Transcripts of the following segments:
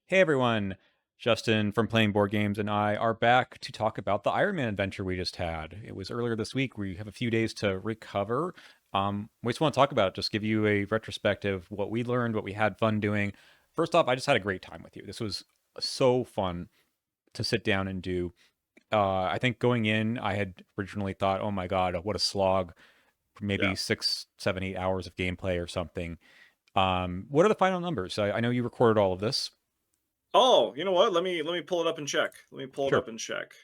Hey everyone, Justin from Playing Board Games and I are back to talk about the Ironman adventure we just had. It was earlier this week. We have a few days to recover. We just want to talk about it, just give you a retrospective, what we learned, what we had fun doing. First off, I just had a great time with you. This was so fun to sit down and do. I think going in, I had originally thought, oh my God, what a slog, maybe Yeah. 6, 7, 8 hours of gameplay or something. What are the final numbers? I know you recorded all of this. Oh, you know what? Let me pull it up and check. Let me pull it Sure. up and check.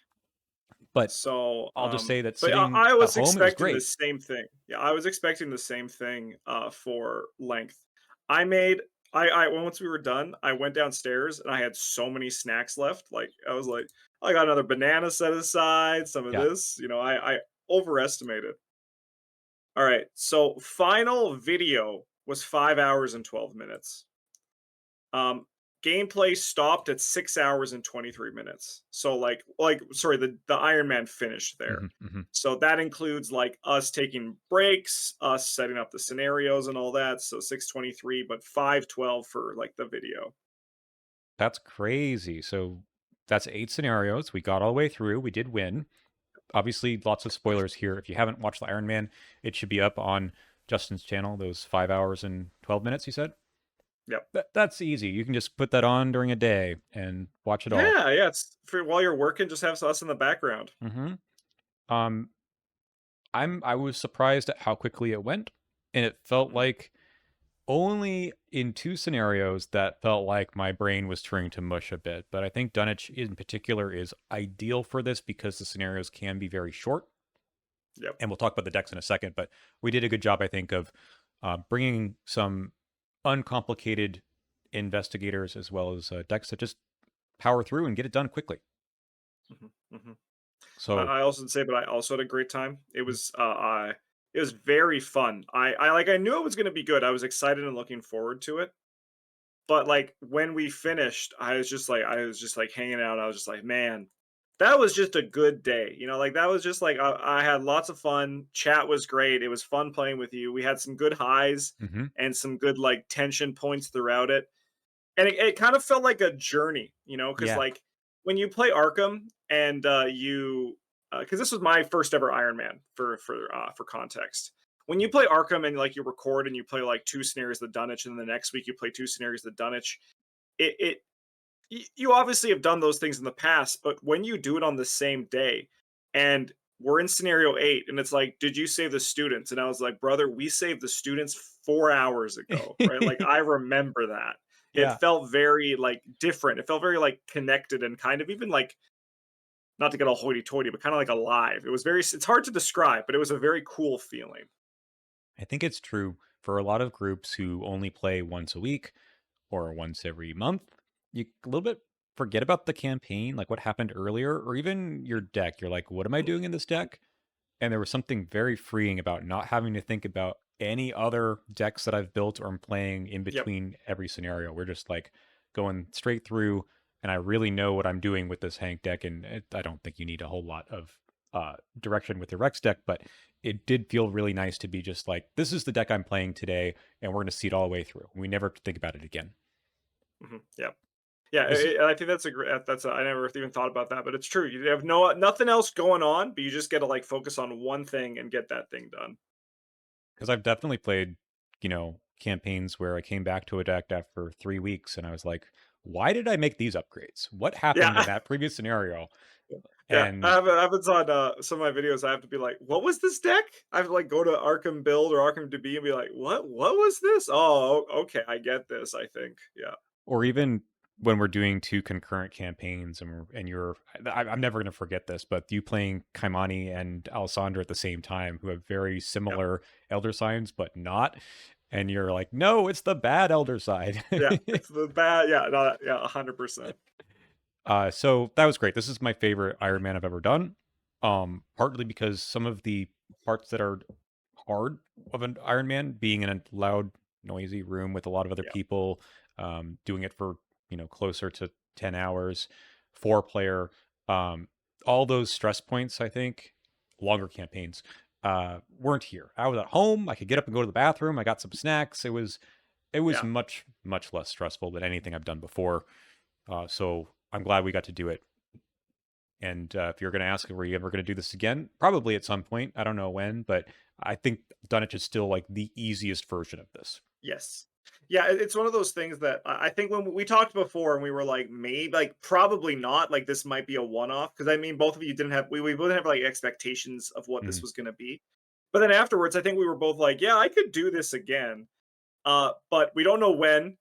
But So, I'll just say that but sitting I at was home, it was expecting the great. same thing. Yeah, I was expecting the same thing for length. I made I once we were done, I went downstairs and I had so many snacks left. Like I was like, I got another banana set aside, some of Yeah, this. I overestimated. All right. So final video was 5 hours and 12 minutes. Um, Gameplay stopped at 6 hours and 23 minutes. So sorry, the Iron Man finished there. mhm, mhm. So that includes like us taking breaks, us setting up the scenarios and all that. So 6:23, but 5:12 for like the video. That's crazy. So that's 8 scenarios. We got all the way through. We did win. Obviously, lots of spoilers here. If you haven't watched the Iron Man, it should be up on Justin's channel, those 5 hours and 12 minutes, you said? Yep. That's easy. You can just put that on during a day and watch it all. Yeah, yeah. It's for while you're working, just have us in the background. Mhm. Um, I was surprised at how quickly it went, and it felt Mhm. like only in 2 scenarios that felt like my brain was turning to mush a bit, but I think Dunwich in particular is ideal for this because the scenarios can be very short, Yep. and we'll talk about the decks in a second, but we did a good job, I think, of bringing some uncomplicated investigators as well as decks that just power through and get it done quickly. Mhm, mhm. So, I also say, but I also had a great time. It was very fun. I knew it was going to be good. I was excited and looking forward to it. But like when we finished, I was just like hanging out. I was just like, man, that was just a good day. Like that was just like I had lots of fun. Chat was great. It was fun playing with you. We had some good highs mhm, and some good like tension points throughout it. And it kind of felt like a journey, because yeah. like when you play Arkham and you because this was my first ever Iron Man for context. When you play Arkham and like you record and you play like two scenarios of the Dunwich, and the next week you play two scenarios of the Dunwich, you obviously have done those things in the past, but when you do it on the same day, and we're in scenario 8, and it's like, did you save the students? And I was like, brother, we saved the students 4 hours ago, right? Like I remember that. It Yeah. felt very like different. It felt very like connected and kind of even like not to get all hoity-toity, but kind of like alive. It's hard to describe, but it was a very cool feeling. I think it's true for a lot of groups who only play once a week or once every month. You a little bit forget about the campaign, like what happened earlier, or even your deck. You're like, what am I doing in this deck? And there was something very freeing about not having to think about any other decks that I've built or I'm playing in Yep. between every scenario. We're just like going straight through, and I really know what I'm doing with this Hank deck. And I don't think you need a whole lot of direction with the Rex deck, but it did feel really nice to be just like, this is the deck I'm playing today, and we're going to see it all the way through. We never have to think about it again. Yep. Yeah, This is I think that's a great. I never even thought about that, but it's true. You have nothing else going on, but you just get to like focus on one thing and get that thing done. because I've definitely played, campaigns where I came back to a deck after 3 weeks and I was like, why did I make these upgrades? What happened in Yeah, that previous scenario? yeah. And I have it's on some of my videos. I have to be like, "What was this deck?" I have to like go to Arkham Build or Arkham DB and be like, "What? What was this?" Oh, okay, I get this. I think, yeah, or even when we're doing two concurrent campaigns and I'm never going to forget this, but you playing Kaimani and Alessandra at the same time who have very yeah, similar elder signs but not, and you're like, no, it's the bad elder side. yeah. It's the bad. Yeah, no, yeah, 100%. So that was great. This is my favorite Iron Man I've ever done. Partly because some of the parts that are hard of an Iron Man, being in a loud, noisy room with a lot of other Yeah, people, doing it for closer to 10 hours, 4 player, um, all those stress points. I think longer campaigns weren't here. I was at home. I could get up and go to the bathroom. I got some snacks. It was yeah. much less stressful than anything I've done before. So I'm glad we got to do it. And if you're going to ask, are you ever going to do this again? Probably at some point. I don't know when, but I think Dunwich is still like the easiest version of this. Yes. Yeah, it's one of those things that I think when we talked before and we were like, maybe, like, probably not, like, this might be a one-off, because I mean, both of you didn't have we both have, like, expectations of what this Mhm. was gonna be. But then afterwards, I think we were both like, "Yeah, I could do this again." But we don't know when.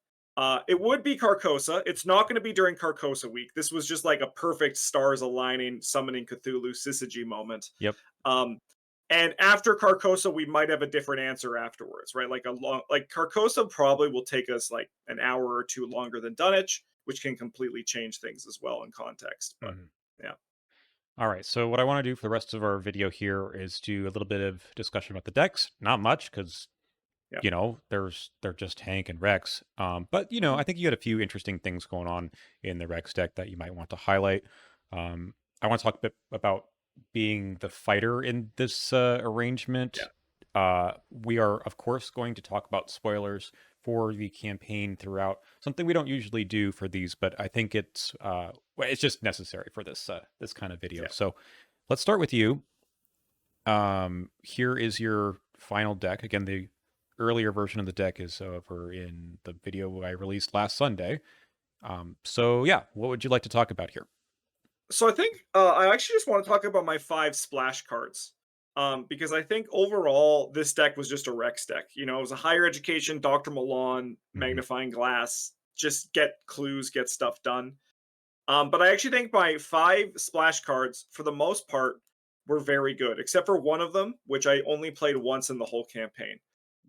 It would be Carcosa. It's not gonna be during Carcosa week. This was just like a perfect stars aligning, summoning Cthulhu syzygy moment. Yep. Um, and after Carcosa, we might have a different answer afterwards, right? Like a long, like Carcosa probably will take us like an hour or two longer than Dunwich, which can completely change things as well in context. But Mhm. yeah, All right. So what I want to do for the rest of our video here is do a little bit of discussion about the decks. Not much because yeah, they're just Hank and Rex. But mhm, I think you had a few interesting things going on in the Rex deck that you might want to highlight. I want to talk a bit about being the fighter in this yeah. arrangement. We are, of course, going to talk about spoilers for the campaign throughout. Something we don't usually do for these, but I think it's just necessary for this kind of video. Yeah. So let's start with you. Here is your final deck. Again, the earlier version of the deck is over in the video I released last Sunday. So yeah, what would you like to talk about here? So I think I actually just want to talk about my 5 splash cards. Because I think overall this deck was just a Rex deck. You know, it was a higher education, Dr. Milan, Hmm. magnifying glass, just get clues, get stuff done. But I actually think my 5 splash cards, for the most part, were very good, except for one of them, which I only played once in the whole campaign.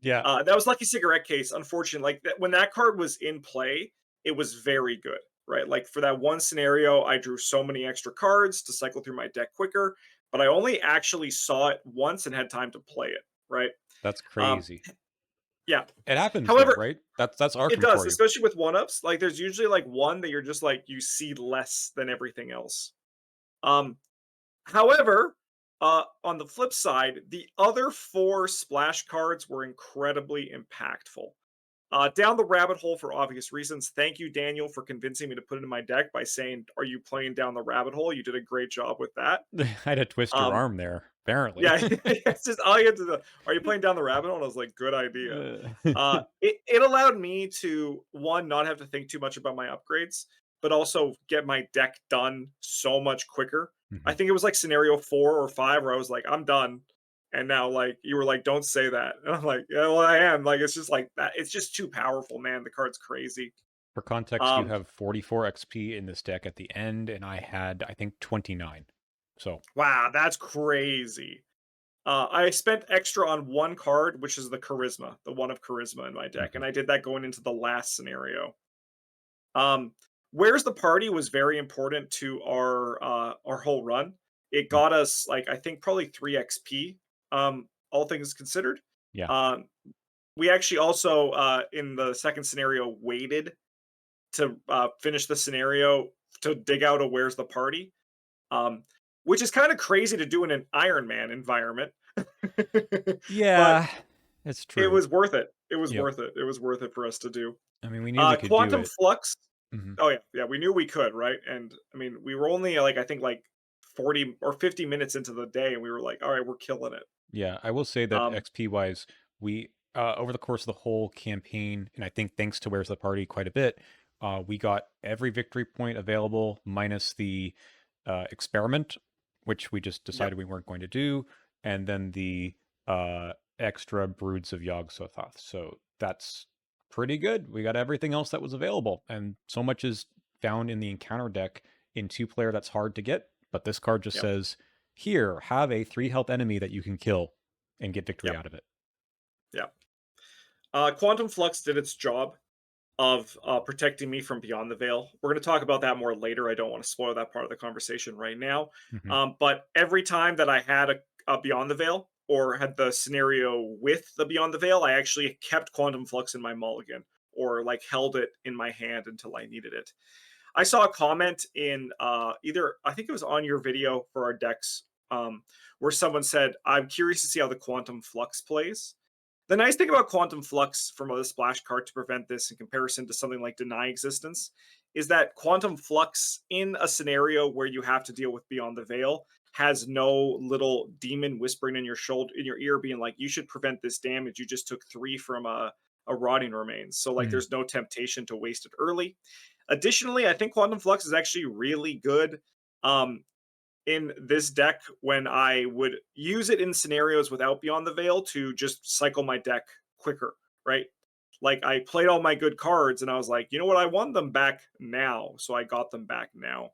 Yeah, That was Lucky Cigarette Case. Unfortunately, like when that card was in play, it was very good, right? Like for that one scenario, I drew so many extra cards to cycle through my deck quicker, but I only actually saw it once and had time to play it, right? that's Um, crazy. yeah. It happens though, However, right? That's it Arkham does, for you. especially with one ups. Like there's usually like one that you're just like you see less than everything else. Um, However, on the flip side, the other 4 splash cards were incredibly impactful. Down the rabbit hole for obvious reasons. Thank you, Daniel, for convincing me to put it in my deck by saying, "Are you playing down the rabbit hole?" You did a great job with that. I had to twist your Um, arm there, apparently. yeah, it's just all you had to do. Are you playing down the rabbit hole? And I was like, good idea. Uh, It allowed me to one not have to think too much about my upgrades, but also get my deck done so much quicker. I Mhm. think it was like scenario 4 or 5 where I was like, I'm done. And now like you were like, don't say that. And I'm like, yeah, well, I am. Like it's just like that. It's just too powerful, man. The card's crazy. For context, you Um, have 44 XP in this deck at the end, and I had, I think, 29. So, wow, that's crazy. I spent extra on one card, which is the charisma, the one of charisma in my deck, mhm. and I did that going into the last scenario. Um, Where's the party was very important to our whole run. It Mm, got us like I think probably 3 XP. All things considered. yeah, Um, we actually also in the second scenario waited to finish the scenario to dig out a where's the party, um, which is kind of crazy to do in an Ironman environment. But yeah, it's it true. was worth it. It was Yep. worth it. It was worth it for us to do. I mean, we knew we could do Quantum it. Flux. Mhm. Oh yeah, yeah. We knew we could, right? And I mean, we were only like I think like 40 or 50 minutes into the day, and we were like, all right, we're killing it. Yeah, I will say that Um, XP wise, we over the course of the whole campaign, and I think thanks to Where's the Party quite a bit, we got every victory point available minus the experiment, which we just yep, decided we weren't going to do, and then the extra broods of Yog-Sothoth. So that's pretty good. We got everything else that was available, and so much is found in the encounter deck in 2 player that's hard to get. But this card just yep, says, here, have a 3 health enemy that you can kill and get victory yep, out of it. yep. Quantum Flux did its job of protecting me from Beyond the Veil. We're going to talk about that more later. I don't want to spoil that part of the conversation right now. Hmm. But every time that I had a Beyond the Veil or had the scenario with the Beyond the Veil, I actually kept Quantum Flux in my mulligan or like held it in my hand until I needed it. I saw a comment in either I think it was on your video for our decks, where someone said, "I'm curious to see how the Quantum Flux plays." The nice thing about Quantum Flux from a splash card to prevent this in comparison to something like Deny Existence is that Quantum Flux in a scenario where you have to deal with Beyond the Veil has no little demon whispering in your shoulder in your ear being like, you should prevent this damage. You just took 3 from a rotting remains. So like Mm, there's no temptation to waste it early. Additionally, I think Quantum Flux is actually really good um, in this deck when I would use it in scenarios without Beyond the Veil to just cycle my deck quicker, right? Like I played all my good cards and I was like, you know what, I want them back now, so I got them back now.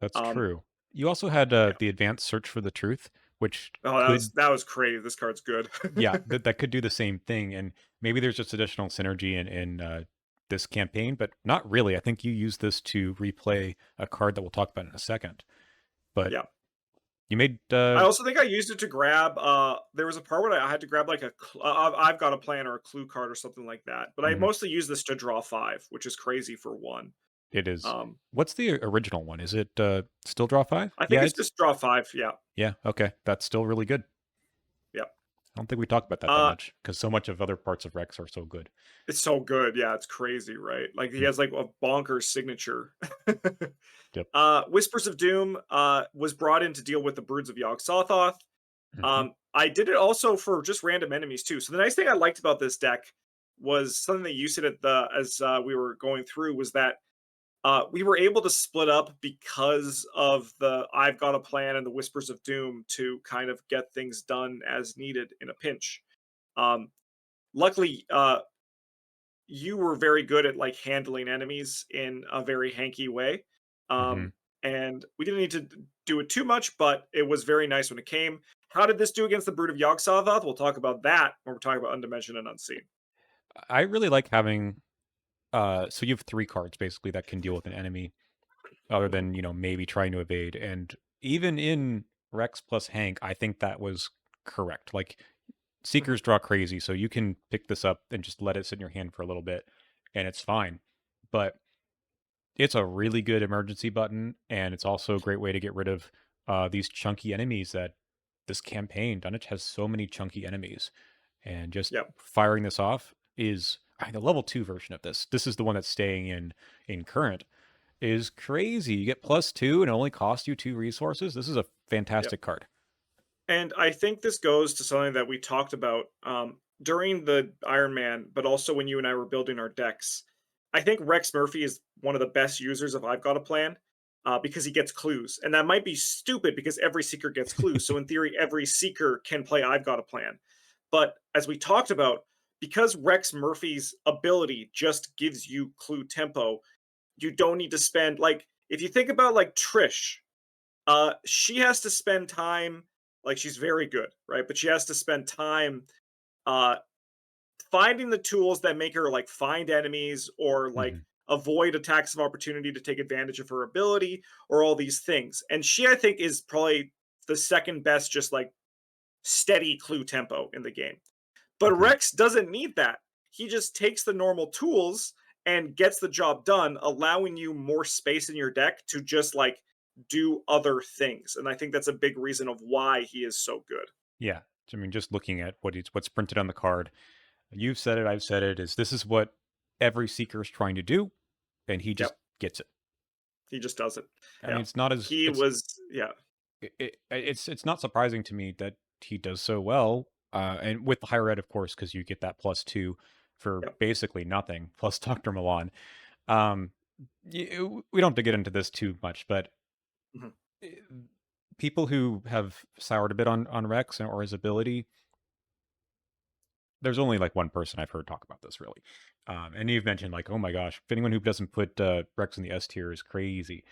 that's Um, true. You also had yeah. the advanced search for the truth, which Oh, could, that was crazy. This card's good. yeah, that could do the same thing. And maybe there's just additional synergy in this campaign, but not really. I think you use this to replay a card that we'll talk about in a second. But Yeah. you made I also think I used it to grab. There was a part where I had to grab like I've got a plan or a clue card or something like that. But I mhm, mostly use this to draw 5, which is crazy for one. it is. Um, What's the original one? Is it still draw five? I think Yeah, it's it's just draw 5. Yeah, yeah. Okay, that's still really good. yeah. I don't think we talked about that Uh, much because so much of other parts of Rex are so good. it's so good. Yeah, it's crazy, right? Like he Mm, has like a bonkers signature. yep. Whispers of Doom was brought in to deal with the Broods of Yogg Sothoth. Hmm. I did it also for just random enemies too. So the nice thing I liked about this deck was something that you said at the as we were going through was that we were able to split up because of the I've got a plan and the Whispers of Doom to kind of get things done as needed in a pinch. Um, luckily, you were very good at like handling enemies in a very hanky way. Hmm. And we didn't need to do it too much, but it was very nice when it came. How did this do against the Brood of Yogg Sothoth? We'll talk about that when we're talking about Undimensioned and Unseen. I really like having. So you have three cards basically that can deal with an enemy, other Mhm, than maybe trying to evade. And even in Rex plus Hank, I think that was correct. Like mhm. Seekers draw crazy, so you can pick this up and just let it sit in your hand for a little bit, and it's fine. But it's a really good emergency button, and it's also a great way to get rid of these chunky enemies that this campaign, Dunwich has so many chunky enemies. And just Yep. firing this off is the level 2 version of this. This is the one that's staying in current is crazy. You get +2 and it only costs you 2 resources. This is a Yep. fantastic card. And I think this goes to something that we talked about during the Ironman, but also when you and I were building our decks. I think Rex Murphy is one of the best users of I've Got a Plan because he gets clues. And that might be stupid because every seeker gets clues. So, in theory, every seeker can play I've Got a Plan. But as we talked about, because Rex Murphy's ability just gives you clue tempo, you don't need to spend, like, if you think about like Trish, she has to spend time, like she's very good, right? But she has to spend time uh finding the tools that make her like find enemies or like Mhm. avoid attacks of opportunity to take advantage of her ability or all these things. And she I think is probably the second best just like steady clue tempo in the game. But Agreed. Rex doesn't need that. He just takes the normal tools and gets the job done, allowing you more space in your deck to just like do other things. And I think that's a big reason of why he is so good. Yeah. I mean, just looking at what's printed on the card, you've said it, I've said it, is this is what every seeker is trying to do, and he just Yep. gets it. He just does it. I mean, Yeah. it's not as He was yeah. it's not surprising to me that he does so well, and with the higher ed, of course, because you get that +2 for Yep. basically nothing, plus Dr. Milan. Um, we don't have to get into this too much, but Mhm. eh, people who have soured a bit on Rex or his ability, there's only like one person I've heard talk about this really. And you've mentioned like, oh my gosh, anyone who doesn't put Rex in the S tier is crazy.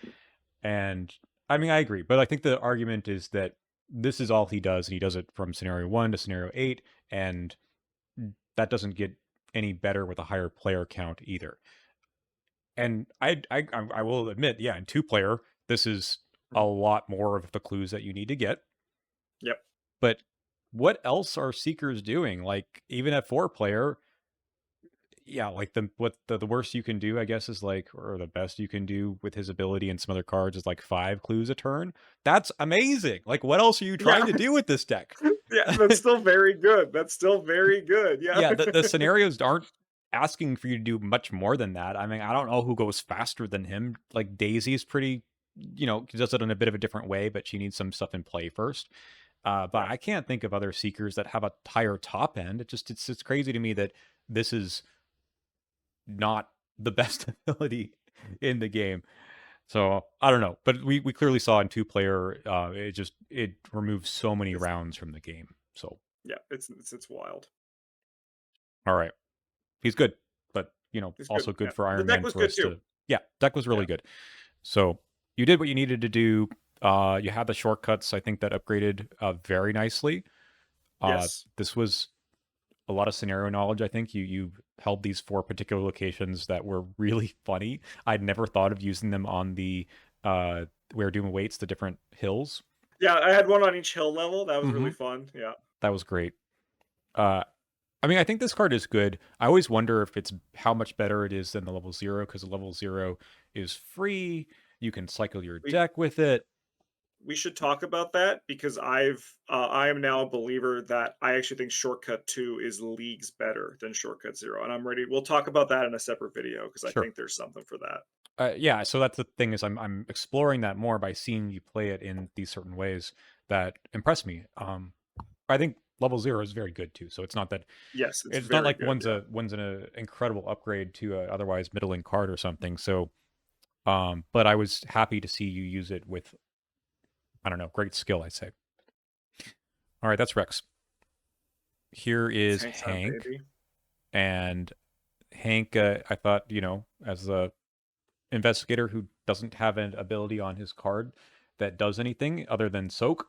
And I mean, I agree, but I think the argument is that this is all he does, and he does it from scenario 1 to scenario 8, and that doesn't get any better with a higher player count either. And I will admit, yeah, in 2 player, this is a Mhm. lot more of the clues that you need to get. Yep. But what else are seekers doing? Like even at 4 player, yeah, like the worst you can do, I guess, is like, or the best you can do with his ability and some other cards is like 5 clues a turn. That's amazing. Like, what else are you trying Yeah. to do with this deck? Yeah, that's still very good. That's still very good. Yeah. Yeah, the scenarios aren't. asking for you to do much more than that. I mean, I don't know who goes faster than him. Like Daisy's pretty, does it in a bit of a different way, but she needs some stuff in play first. But Yeah. I can't think of other seekers that have a higher top end. It's crazy to me that this is not the best ability in the game. So I don't know, but we clearly saw in two player, it removes so many It's rounds from the game. So yeah, it's wild. all right, he's good, but It's good. also Yeah. good for The Iron deck Man was for good us too. to. Yeah, deck was Yeah. really good. So you did what you needed to do. You had the shortcuts. I think that upgraded very nicely. Yes. This was a lot of scenario knowledge. I think you held these four particular locations that were really funny. I'd never thought of using them on the uh, where Doom awaits, the different hills. Yeah, I had one on each hill level. That was Hmm. really fun. Yeah. That was great. Uh, I mean, I think this card is good. I always wonder if it's how much better it is than the level zero, because the level zero is free. You can cycle your We deck with it. we should talk about that because I am now a believer that I actually think Shortcut 2 is leagues better than Shortcut 0, and I'm ready. We'll talk about that in a separate video because I Sure. think there's something for that. Yeah, so that's the thing is I'm exploring that more by seeing you play it in these certain ways that impress me. I think level zero is very good too. So Yes, it's it's not very like good. Yeah. one's an incredible upgrade to a otherwise middling card or something. So but I was happy to see you use it with, I don't know, great skill, I say. All right, that's Rex. Here It's is Hank's time, Hank, baby. and Hank, I thought, as a investigator who doesn't have an ability on his card that does anything other than soak,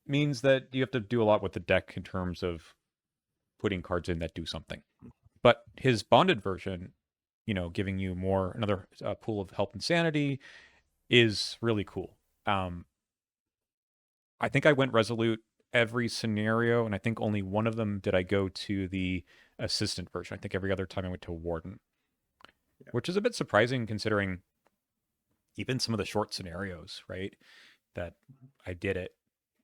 means that you have to do a lot with the deck in terms of putting cards in that do something. But his bonded version, giving you another pool of health and sanity is really cool. I think I went resolute every scenario, and I think only one of them did I go to the assistant version. I think every other time I went to warden, Yeah. which is a bit surprising considering even some of the short scenarios, right? That I did it.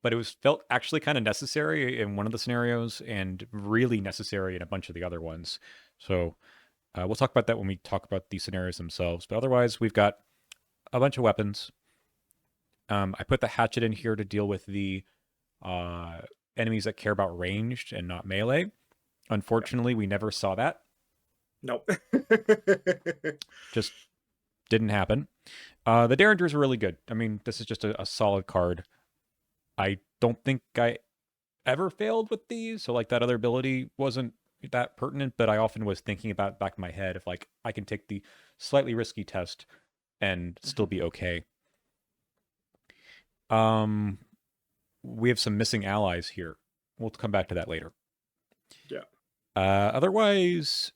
But it was felt actually kind of necessary in one of the scenarios and really necessary in a bunch of the other ones. So we'll talk about that when we talk about the scenarios themselves. But otherwise, we've got a bunch of weapons. I put the hatchet in here to deal with the uh, enemies that care about ranged and not melee. Yeah. Unfortunately, we never saw that. Nope. Just didn't happen. The Derringers are really good. I mean, this is just a solid card. I don't think I ever failed with these, so like that other ability wasn't that pertinent, but I often was thinking about it back in my head if like I can take the slightly risky test and still Mhm. be okay. Um, we have some missing allies here. We'll come back to that later. Yeah. Otherwise,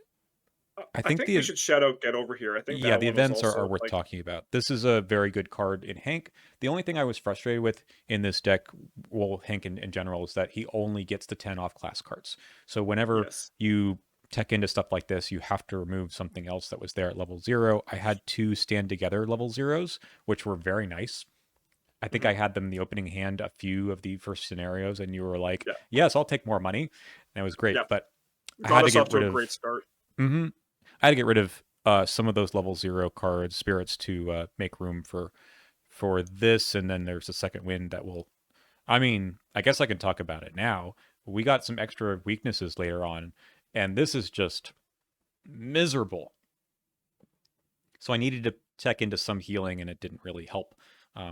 I I think think we the should shout out Get Over Here. I think yeah, that the one was events are also worth like talking about. This is a very good card in Hank. The only thing I was frustrated with in this deck, well, Hank in general, is that he only gets the 10 off class cards. So whenever yes. you tech into stuff like this, you have to remove something else that was there at level zero. I had two stand together level zeros, which were very nice. I think Mhm. I had them in the opening hand a few of the first scenarios, and you were like, Yeah. yes, I'll take more money. And it was great. Yeah. But I Got had to us get off to rid a of. great start. Mhm. I had to get rid of some of those level zero cards, spirits, to make room for this. And then there's a second wind that will. I mean, I guess I can talk about it now. We got some extra weaknesses later on, and this is just miserable. So I needed to check into some healing, and it didn't really help.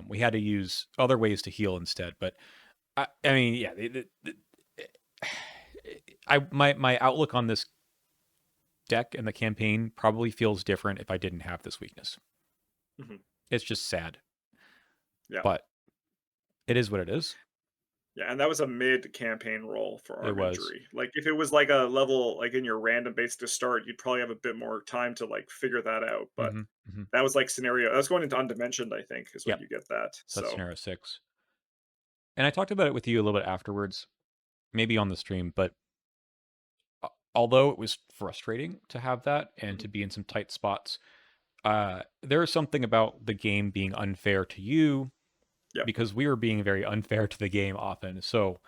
We had to use other ways to heal instead. But I mean, yeah, my outlook on this deck and the campaign probably feels different if I didn't have this weakness. Mhm. It's just sad, Yeah. but it is what it is. Yeah, and that was a mid-campaign roll for It arm was. injury. Like, if it was like a level like in your random base to start, you'd probably have a bit more time to like figure that out. But Hmm. Hmm. that was like scenario. That was going into undimensioned, I think, is when Yep. you get that. So that's So scenario six. And I talked about it with you a little bit afterwards, maybe on the stream, but although it was frustrating to have that and mhm. to be in some tight spots, there is something about the game being unfair to you Yep. because we were being very unfair to the game often. So,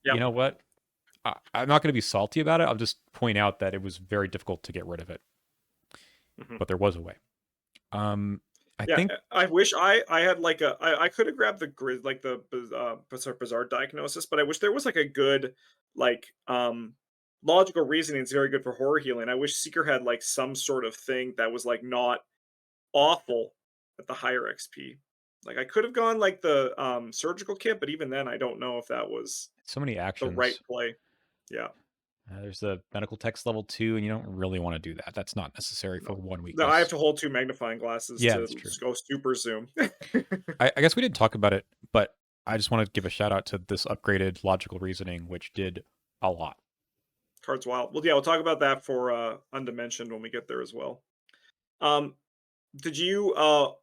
you Yep. know what? I'm not going to be salty about it. I'll just point out that it was very difficult to get rid of it, Mhm. but there was a way. Um, I Yeah, think, I wish I had like I could have grabbed the grid like the bizarre diagnosis, but I wish there was like a good like logical reasoning. It's very good for horror healing. I wish Seeker had like some sort of thing that was like not awful at the higher XP. Like I could have gone like the surgical kit, but even then I don't know if that was so many the right actions. play. Yeah. There's the medical text level 2, and you don't really want to do that. That's not necessary for No. one No, I have weakness. to hold two magnifying glasses Yeah, to that's true. go super zoom. I guess we didn't talk about it, but I just want to give a shout out to this upgraded logical reasoning, which did a lot. Cards wild. Well, yeah, we'll talk about that for Undimensioned when we get there as well. Um, did you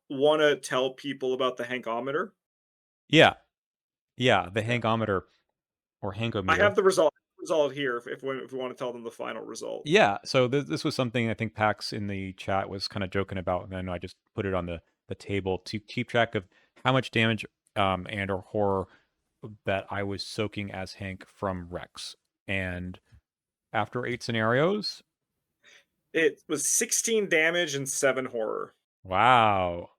want to tell people about the Hankometer? Yeah, yeah, the Yeah, hangometer or I have hangometer. the result here. If we want to tell them the final result. Yeah, so this was something I think Pax in the chat was kind of joking about, and then I just put it on the table to keep track of how much damage and or horror that I was soaking as Hank from Rex. And after 8 scenarios, It was 16 damage and 7 horror. wow.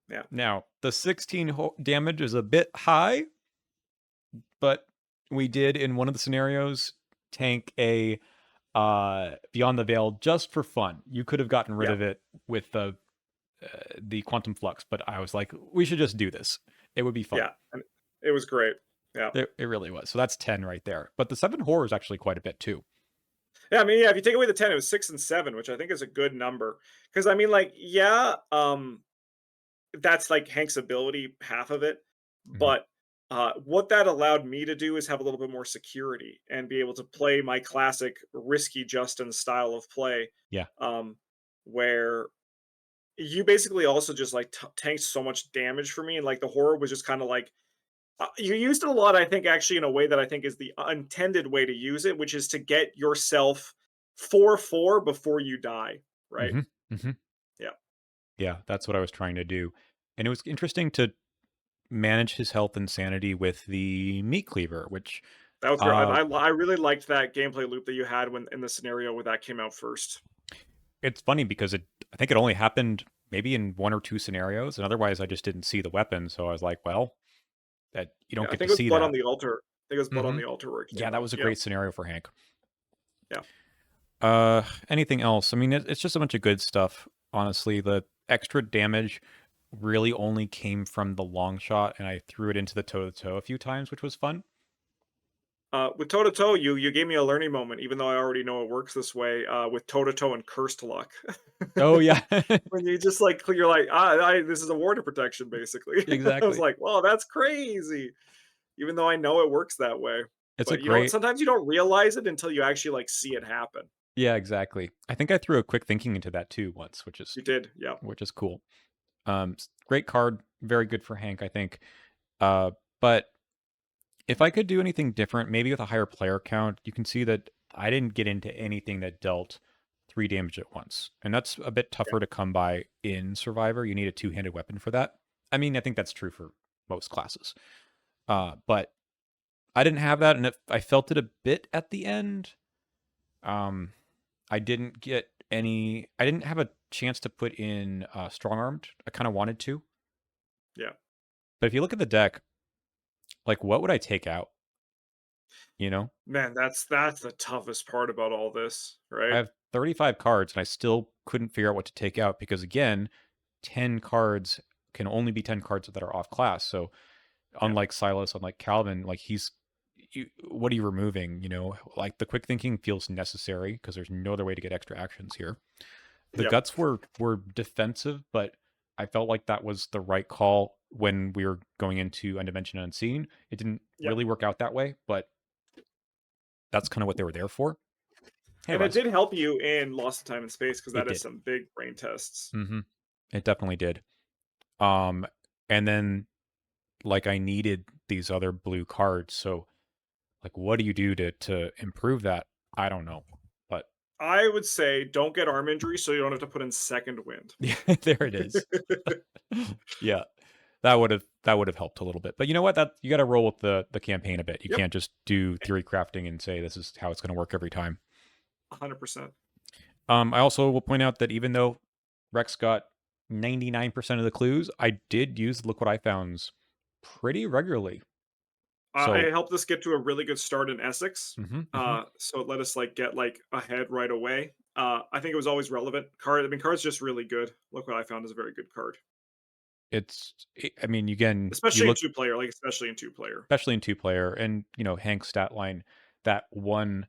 Yeah, Now, the 16 damage is a bit high, but we did in one of the scenarios tank a Beyond the Veil just for fun. You could have gotten rid yeah, of it with the quantum flux, but I was like, we should just do this. It would be fun. yeah, and it was great. Yeah, It really was. So that's 10 right there. But the 7 horror is actually quite a bit too. yeah. I mean, yeah. If you take away the 10, it was 6 and 7, which I think is a good number. Because I mean, like, yeah, that's like Hank's ability, half of it. Mhm. But what that allowed me to do is have a little bit more security and be able to play my classic risky Justin style of play, Yeah. um, where you basically also just like tanked so much damage for me, and like the horror was just kind of like you used it a lot. I think actually in a way that I think is the intended way to use it, which is to get yourself 4-4 before you die. Right? hmm hmm Yeah, Yeah, that's what I was trying to do. And it was interesting to manage his health and sanity with the meat cleaver, which that was great. uh I really liked that gameplay loop that you had when in the scenario where that came out first. it's funny because I think it only happened maybe in 1 or 2 scenarios, and otherwise I just didn't see the weapon. So I was like, well, that you don't Yeah, I get think to it was see Blood on that. the Altar. I think it was Blood on hmm the Altar where it Yeah, came that out. was a Yeah, great scenario for Hank. yeah, Anything else? I mean, it's just a bunch of good stuff. Honestly, the extra damage really only came from the long shot, and I threw it into the toe to toe a few times, which was fun. with toe to toe, you gave me a learning moment, even though I already know it works this way. With toe to toe and cursed luck, Oh yeah, when you just like you're like, this is a warder protection, basically. I was exactly. like, wow, that's crazy. Even though I know it works that way, It's a but you don't. great, Sometimes you don't realize it until you actually like see it happen. yeah, exactly. I think I threw a quick thinking into that too once, You did, yeah, which is cool. Great card, very good for Hank, I think. But if I could do anything different, maybe with a higher player count, you can see that I didn't get into anything that dealt 3 damage at once. And that's a bit yeah, tougher to come by in Survivor. You need a two-handed weapon for that. I mean, I think that's true for most classes. But I didn't have that, and I felt it a bit at the end. Um, I didn't get any. I didn't have a chance to put in strong armed. I kind of wanted to, yeah. but if you look at the deck, like what would I take out? You know, Man, that's the toughest part about all this, I right? have 35 cards, and I still couldn't figure out what to take out because again, 10 cards can only be 10 cards that are off class. So Yeah, unlike Silas, unlike Calvin, like what are you removing? Like the quick thinking feels necessary because there's no other way to get extra actions here. The yeah, guts were defensive, but I felt like that was the right call when we were going into Undimension Unseen. It didn't yeah. really work out that way, but that's kind of what they were there for. Hey, And it Russ. did help you in Lost in Time and Space because It that is did. some big brain tests. hmm It definitely did. Um, and then like I needed these other blue cards, so like what do you do to improve that? I don't know, but I would say don't get arm injury so you don't have to put in second wind. yeah, there it is. Yeah. that would have helped a little bit. But you know what? That you got to roll with the campaign a bit. You Yep, can't just do theory crafting and say this is how it's going to work every time. 100%. I also will point out that even though Rex got 99% of the clues, I did use look what I founds pretty regularly. So, It helped us get to a really good start in Essex, mhm, mhm. so it let us, like, get, like, ahead right away. I think it was always relevant. Card's just really good. Look What I Found is a very good card, I mean, again, you especially in look two-player, like, especially in two-player. especially in two player, and Hank's stat line, that one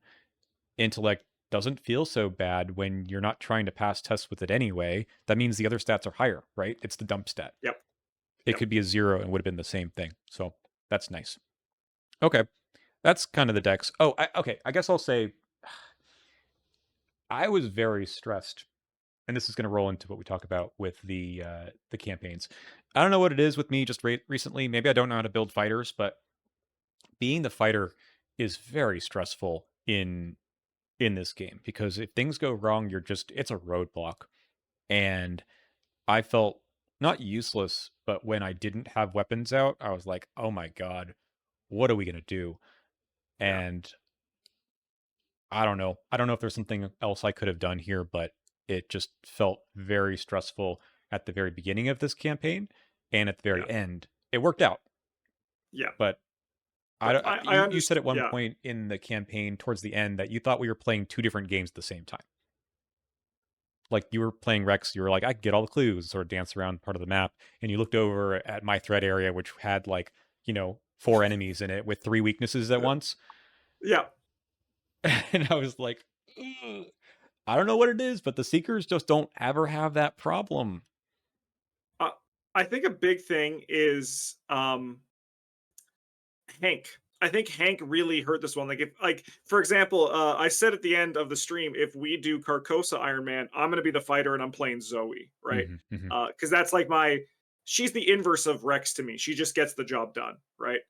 intellect doesn't feel so bad when you're not trying to pass tests with it anyway. That means the other stats are higher, right? It's the dump stat. Yep, It yep. could be a 0 and would have been the same thing. So that's nice. Okay. That's kind of the decks. Oh, okay. I guess I'll say I was very stressed, and this is going to roll into what we talk about with the campaigns. I don't know what it is with me just recently. Maybe I don't know how to build fighters, but being the fighter is very stressful in this game because if things go wrong, it's a roadblock. And I felt not useless, but when I didn't have weapons out, I was like, "Oh my god, what are we going to do?" Yeah, And I don't know. I don't know if there's something else I could have done here, but it just felt very stressful at the very beginning of this campaign and at the yeah, very end. It worked out, yeah. but But I you said understand. at one Yeah, point in the campaign towards the end that you thought we were playing two different games at the same time. Like you were playing Rex, you were like, I get all the clues, sort of dance around part of the map, and you looked over at my threat area, which had like, four enemies in it with three weaknesses at once. yeah. And I was like, "Ugh, I don't know what it is, but the Seekers just don't ever have that problem." Uh, I think a big thing is Hank. I think Hank really hurt this one. Like if like for example, I said at the end of the stream, if we do Carcosa Iron Man, I'm gonna be the fighter and I'm playing Zoe, right? Hmm, hmm. Because that's like she's the inverse of Rex to me. She just gets the job done, right?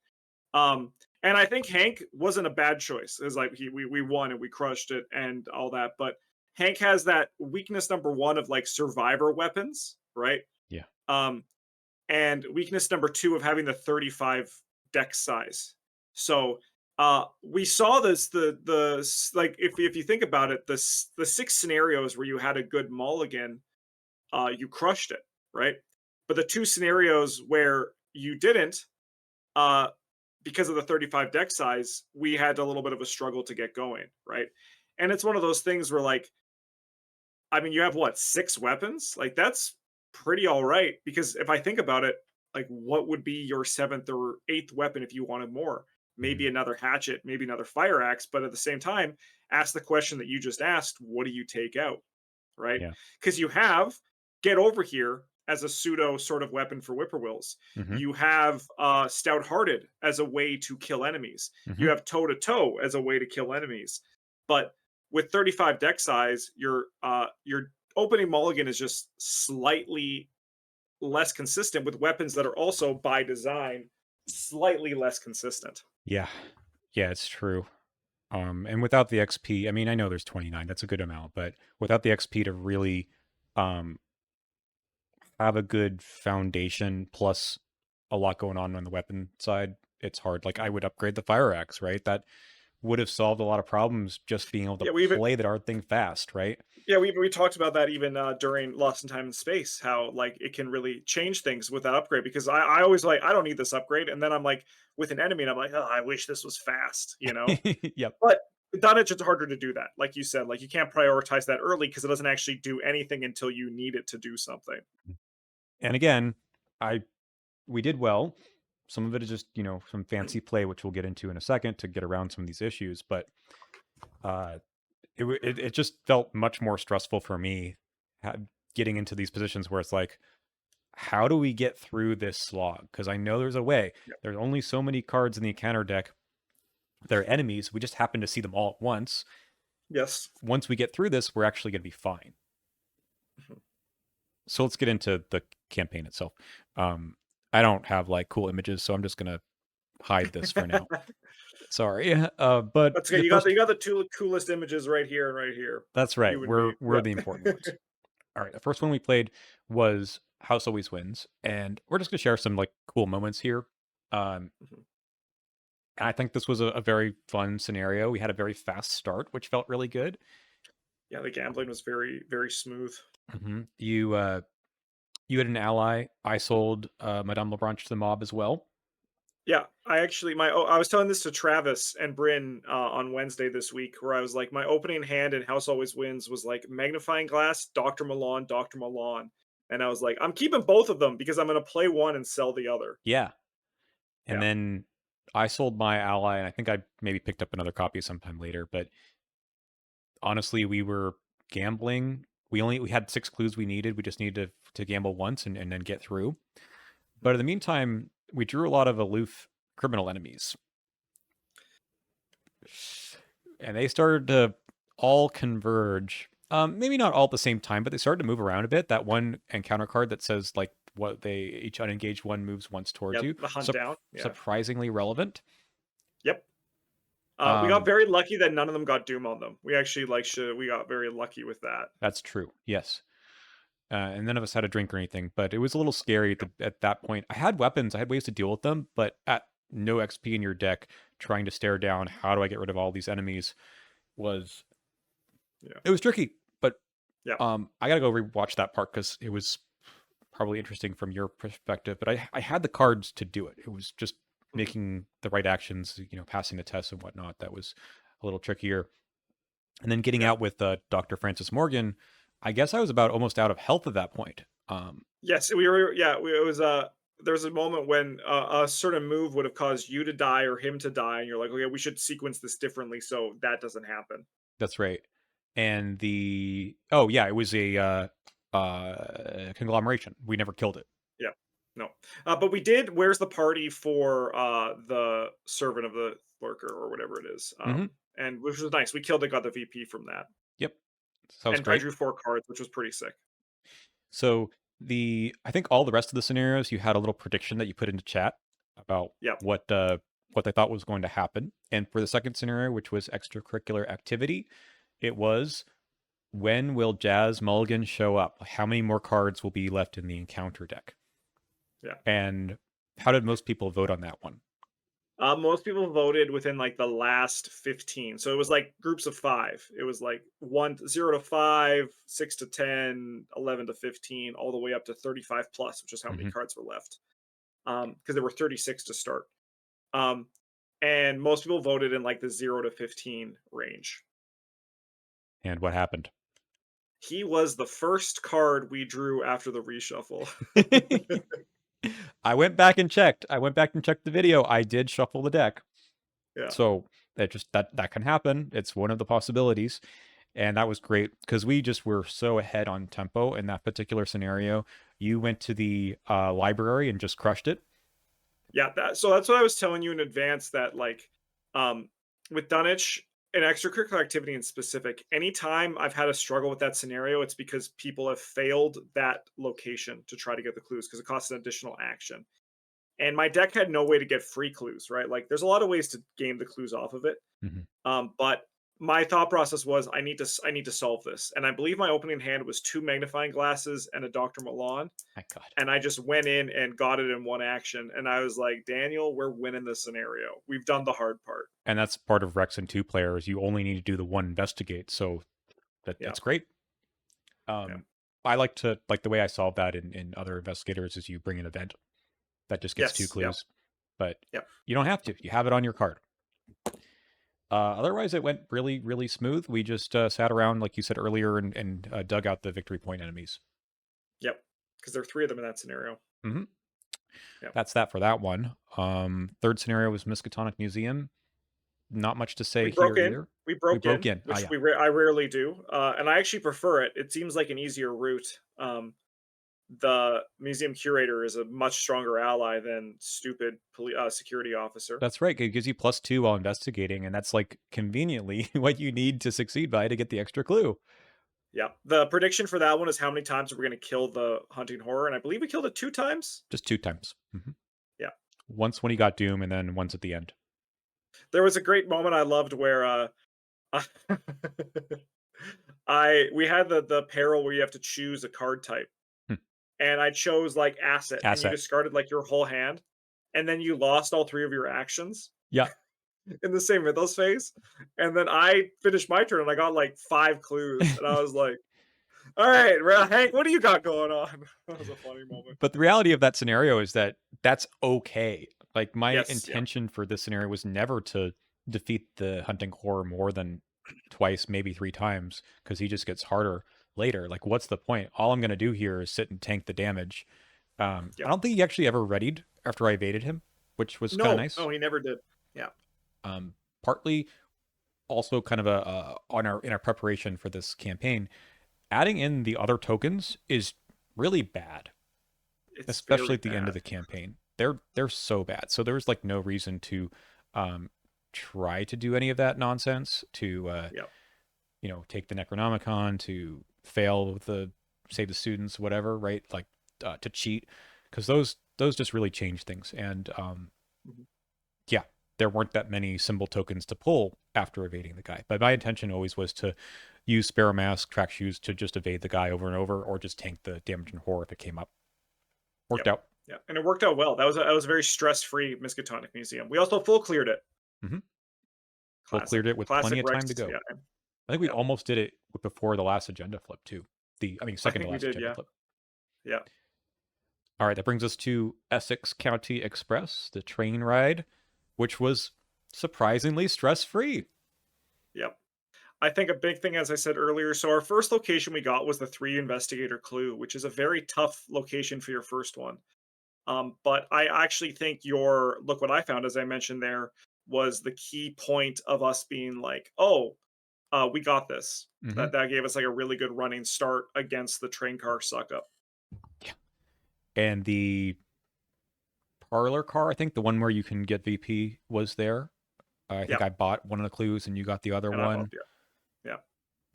Um, and I think Hank wasn't a bad choice. It was like we won and we crushed it and all that. But Hank has that weakness number one of like survivor weapons, right? Yeah. Um, and weakness number two of having the 35 deck size. So we saw this like if you think about it, the six scenarios where you had a good mulligan, you crushed it, right? But the two scenarios where you didn't, uh, because of the 35 deck size, we had a little bit of a struggle to get going, right? And it's one of those things where like I mean, you have what, 6 weapons? Like, that's pretty alright, because if I think about it, like, what would be your 7th or 8th weapon if you wanted more? Hmm. Maybe another hatchet, maybe another fire axe, but at the same time, ask the question that you just asked, what do you take out, right? Yeah. Because you have Get Over Here as a pseudo sort of weapon for whippoorwills. Hmm, You have Stout Hearted as a way to kill enemies. hmm. You have Toe to Toe as a way to kill enemies. But with 35 deck size, your opening mulligan is just slightly less consistent with weapons that are also by design slightly less consistent. Yeah. Yeah, it's true. And without the XP, I mean, I know there's 29, that's a good amount, but without the XP to really um have a good foundation plus a lot going on the weapon side, it's hard. Like I would upgrade the fire axe, right? That would have solved a lot of problems just being able to Yeah, we even play that art thing fast, right? yeah, we talked about that even during Lost in Time and Space, how like it can really change things with that upgrade. Because I always like I don't need this upgrade, and then I'm like with an enemy, and I'm like, oh, I wish this was fast, you know. Yep. But Dunwich, it's harder to do that. Like you said, like you can't prioritize that early because it doesn't actually do anything until you need it to do something. And again, I we did well. Some of it is just, some fancy play, which we'll get into in a second to get around some of these issues. But uh, it just felt much more stressful for me getting into these positions where it's like, how do we get through this slog? Because I know there's a way. Yeah. There's only so many cards in the encounter deck. They're enemies. We just happen to see them all at once. Yes. Once we get through this, we're actually going to be fine. Mhm. So let's get into the campaign itself. Um, I don't have like cool images, so I'm just going to hide this for now. Sorry. But That's okay. the first You got the two coolest images right here and right here. That's You right. and me. We're Yep. the important ones. All right. The first one we played was House always wins, and we're just gonna share some like cool moments here. Mhm. And I think this was a very fun scenario. We had a very fast start, which felt really good. Yeah, the gambling was very, very smooth. You had an ally. I sold Madame Lebranche to the mob as well. Yeah, I actually I was telling this to Travis and Bryn, on Wednesday this week, where I was like, my opening hand in House Always Wins was like magnifying glass, Doctor Milan, and I was like, I'm keeping both of them because I'm gonna play one and sell the other. Yeah, and Yeah, then I sold my ally, and I think I maybe picked up another copy sometime later. But honestly, we were gambling. We had 6 clues we needed. We just needed to gamble once and then get through. But in mhm, the meantime, we drew a lot of aloof criminal enemies, and they started to all converge. Maybe not all at the same time, but they started to move around a bit. That one encounter card that says like what they each unengaged one moves once towards yeah, you, the hunt down. Yeah, surprisingly relevant. yep. We got Um, very lucky that none of them got Doom on them. We actually like should we got very lucky with that. that's true. Yes. And none of us had a drink or anything, but it was a little scary at that point. I had weapons, I had ways to deal with them, but at no XP in your deck, trying to stare down how do I get rid of all these enemies was Yeah, it was tricky. But yeah, I gotta go rewatch that part because it was probably interesting from your perspective. But I had the cards to do it. It was just mhm, making the right actions, passing the tests and whatnot. That was a little trickier. And then getting yeah. out with Dr. Francis Morgan, I guess I was about almost out of health at that point. Yes, we were. Yeah, it was. There was a moment when a certain move would have caused you to die or him to die, and you're like, okay, we should sequence this differently so that doesn't happen. That's right. And oh yeah, it was a conglomeration. We never killed it. Yeah, no, but we did. Where's the party for the servant of the lurker or whatever it is? Hmm. And which was nice. We killed it, got the VP from that, Yep. So that was and I great. drew 4 cards, which was pretty sick. So I think all the rest of the scenarios you had a little prediction that you put into chat about Yep. what they thought was going to happen. And for the second scenario, which was extracurricular activity, it was when will Jazz Mulligan show up? How many more cards will be left in the encounter deck? Yeah. And how did most people vote on that one? Most people voted within like the last 15. So it was like groups of five. It was like 0 to 5, 6 to 10, 11 to 15, all the way up to 35 plus, which is how many Hmm. cards were left. Because there were 36 to start. Um, and most people voted in like the 0 to 15 range. And what happened? He was the first card we drew after the reshuffle. I went back and checked. I went back and checked the video. I did shuffle the deck. Yeah. So that can happen. It's one of the possibilities. And that was great because we just were so ahead on tempo in that particular scenario. You went to the library and just crushed it. Yeah, so that's what I was telling you in advance that like um with Dunwich and extracurricular activity in specific, anytime I've had a struggle with that scenario, it's because people have failed that location to try to get the clues because it costs an additional action. And my deck had no way to get free clues, right? Like there's a lot of ways to game the clues off of it. Hmm. But my thought process was I need to solve this. And I believe my opening hand was 2 magnifying glasses and a Dr. Milan, My God. and I just went in and got it in one action. And I was like, Daniel, we're winning this scenario. We've done the hard part. And that's part of Rex and two players. You only need to do the one investigate. So Yeah. that's great. Yeah. I like to like the way I solve that in other investigators is you bring an event that just gets two Yes. Yep. clues, but Yep. you don't have to. You have it on your card. Otherwise, it went really, really smooth. We just sat around, like you said earlier, and dug out the victory point enemies. Yep. Because there are 3 of them in that scenario. Hmm. Yep. That's that for that one. Third scenario was Miskatonic Museum. Not much to say We broke here in. either. We We broke broke in, in. Ah, which yeah, I rarely do, and I actually prefer it. It seems like an easier route. The museum curator is a much stronger ally than stupid security officer. that's right. It gives you +2 while investigating, and that's like conveniently what you need to succeed by to get the extra clue. Yeah. The prediction for that one is how many times we're going to kill the hunting horror, and I believe we killed it 2 times. Just 2 times. Yeah. Once when he got Doom, and then once at the end. There was a great moment I loved where I we had the peril where you have to choose a card type. Hmm. and I chose like asset, and you Asset. discarded like your whole hand, and then you lost all three of your actions Yeah. in the same mythos phase. And then I finished my turn and I got like 5 clues, and I was like, all right, well, Hank, what do you got going on? That was a funny moment. But the reality of that scenario is that that's okay. Like my Yes, yeah. intention for this scenario was never to defeat the hunting horror more than twice, maybe three times, because he just gets harder later. Like, what's the point? All I'm gonna do here is sit and tank the damage. I Yep. don't think he actually ever readied after I evaded him, which was kind of No, nice. no, he never did. Yeah. Partly also kind of a on our in our preparation for this campaign, adding in the other tokens is really bad, It's especially very at the end of bad. the campaign. They're so bad. So there's like no reason to um, try to do any of that nonsense. To Yep. take the Necronomicon, to fail with the save the students, whatever, right? Like to cheat, because those just really change things. And Mhm. yeah, there weren't that many symbol tokens to pull after evading the guy. But my intention always was to use Sparrow Mask, Track Shoes to just evade the guy over and over, or just tank the damage and horror if it came up. Worked Yep. out. Yeah, and it worked out well. That was a very stress-free Miskatonic museum. We also full cleared it. Mm-hmm. Full Classic. cleared it with plenty Classic of time to Rex. go. Yeah. I think we Yep. almost did it before the last agenda flip too. I Second to think we last did, agenda yeah. flip. Yeah. All right, that brings us to Essex County Express, the train ride, which was surprisingly stress free. Yep. I think a big thing, as I said earlier, so our first location we got was the 3 investigator clue, which is a very tough location for your first one. But I actually think your look what I found, as I mentioned there, was the key point of us being like, "Oh, we got this." Mm-hmm. That gave us like a really good running start against the train car suck up. Yeah. And the parlor car, I think the one where you can get VP was there. I think Yeah, I bought one of the clues and you got the other and I bought one.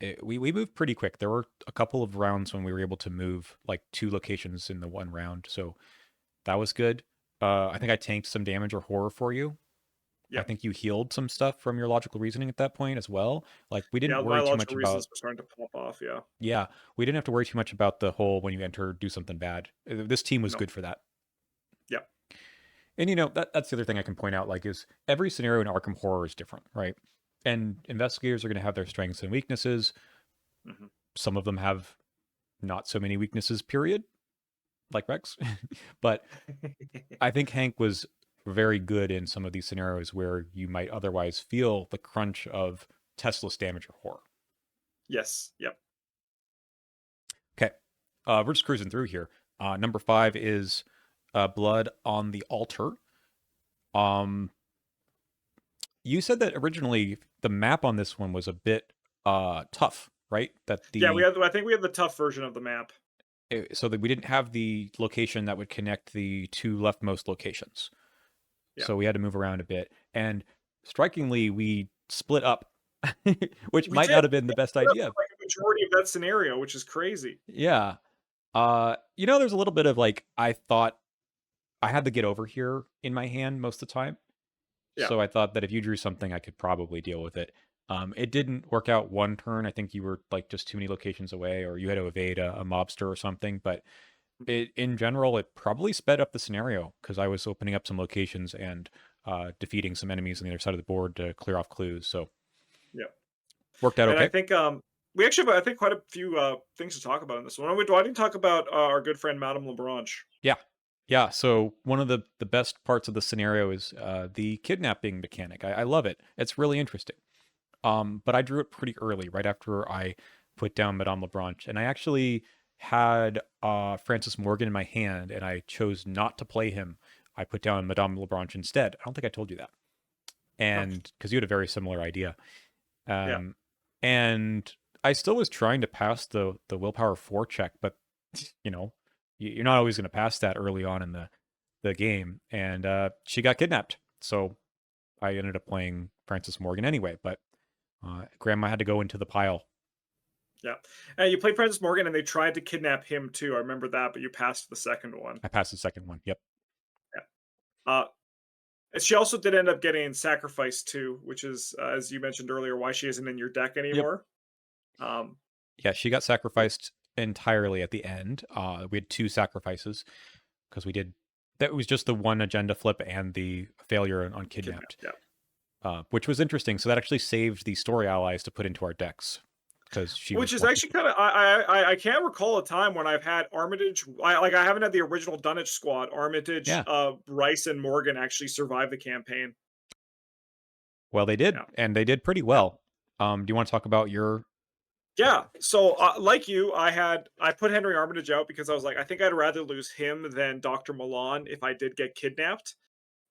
yeah, We moved pretty quick. There were a couple of rounds when we were able to move like two locations in the one round, so that was good. I think I tanked some damage or horror for you. I yeah, think you healed some stuff from your logical reasoning at that point as well. Like we didn't yeah. My worry too much logical about. reasons were starting to pop off. Yeah, Yeah, we didn't have to worry too much about the whole when you enter do something bad. This team was no, good for that. yeah, And that's the other thing I can point out. Like, is every scenario in Arkham Horror is different, right? And investigators are going to have their strengths and weaknesses. hmm Some of them have not so many weaknesses. Period, like Rex. But I think Hank was very good in some of these scenarios where you might otherwise feel the crunch of testless damage or horror. yes, yep, Okay, we're just cruising through here. Number 5 is Blood on the Altar. Um, you said that originally the map on this one was a bit tough, right? That yeah. We the had, I think we had the tough version of the map. so that we didn't have the location that would connect the two leftmost locations. Yeah, So we had to move around a bit. And strikingly, we split up, which we might did. not have been the best Split up for idea. like a majority of that scenario, which is crazy. Yeah. There's a little bit of like I thought I had to get over here in my hand most of the time. Yeah, So I thought that if you drew something, I could probably deal with it. It didn't work out one turn. I think you were like just too many locations away, or you had to evade a mobster or something. But in general, it probably sped up the scenario because I was opening up some locations and defeating some enemies on the other side of the board to clear off clues. So yeah. worked out And I okay. think we actually have, I think, quite a few things to talk about in this one. Do I didn't talk about our good friend Madame Lebranche. Yeah. Yeah. So one of the best parts of the scenario is the kidnapping mechanic. I love it. It's really interesting. But I drew it pretty early, right after I put down Madame Lebranche, and I actually had Francis Morgan in my hand, and I chose not to play him. I put down Madame Lebranche instead. I don't think I told you that, Oh, and because you had a very similar idea, yeah. um, and I still was trying to pass the willpower 4 check, but you know, you're not always going to pass that early on in the game, and she got kidnapped, so I ended up playing Francis Morgan anyway, but Grandma had to go into the pile. Yeah. And you played Francis Morgan and they tried to kidnap him too. I remember that, but you passed the second one. I passed the second one. Yep. Yeah. Uh, and she also did end up getting sacrificed too, which is, as you mentioned earlier, why she isn't in your deck Yep. anymore. Um, Yeah, she got sacrificed. entirely at the end. We had two sacrifices because we did that was just the one agenda flip and the failure on Kidnap. kidnapped, Yeah. which was interesting. So that actually saved the story allies to put into our decks because she Which was is more actually capable. kind of I can't recall a time when I've had Armitage. I haven't had the original Dunwich squad. Armitage, Yeah, Rice, and Morgan actually survive the campaign. well they did, Yeah. and they did pretty Yeah. well. Do you want to talk about your? Yeah. So, like you, I put Henry Armitage out because I was like, I think I'd rather lose him than Doctor Milan if I did get kidnapped.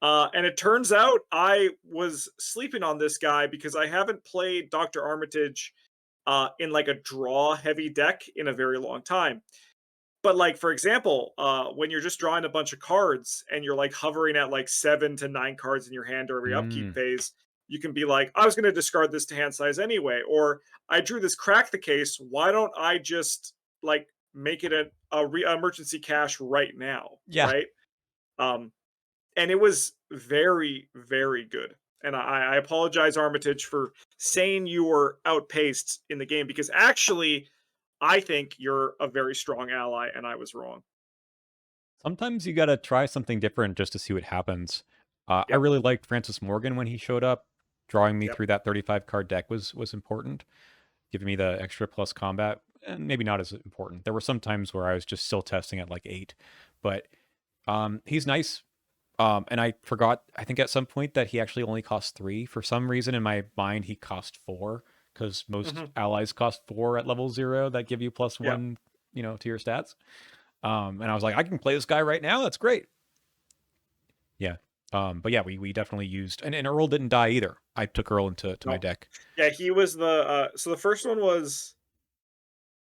And it turns out I was sleeping on this guy because I haven't played Doctor Armitage in like a draw heavy deck in a very long time. But like for example, when you're just drawing a bunch of cards and you're like hovering at like 7 to 9 cards in your hand every upkeep Mm, phase, you can be like, I was going to discard this to hand size anyway, or I drew this crack the case. Why don't I just like make it a emergency cash right now, yeah. right? Um, and it was very very good. And I apologize, Armitage, for saying you were outpaced in the game because actually I think you're a very strong ally and I was wrong. Sometimes you got to try something different just to see what happens. I Yep. really liked Francis Morgan when he showed up. Drawing me Yep. through that 35 card deck was important, giving me the extra plus combat, and maybe not as important. There were some times where I was just still testing at like 8, but he's nice. And I forgot, I think at some point that he actually only cost 3. For some reason in my mind, he cost 4 because most Hmm. allies cost 4 at level 0 that give you plus Yep. 1, to your stats. And I was like, I can play this guy right now. That's great. Yeah. But yeah, we definitely used, and Earl didn't die either. I took Earl into my No. deck. Yeah, he was the so the first one was,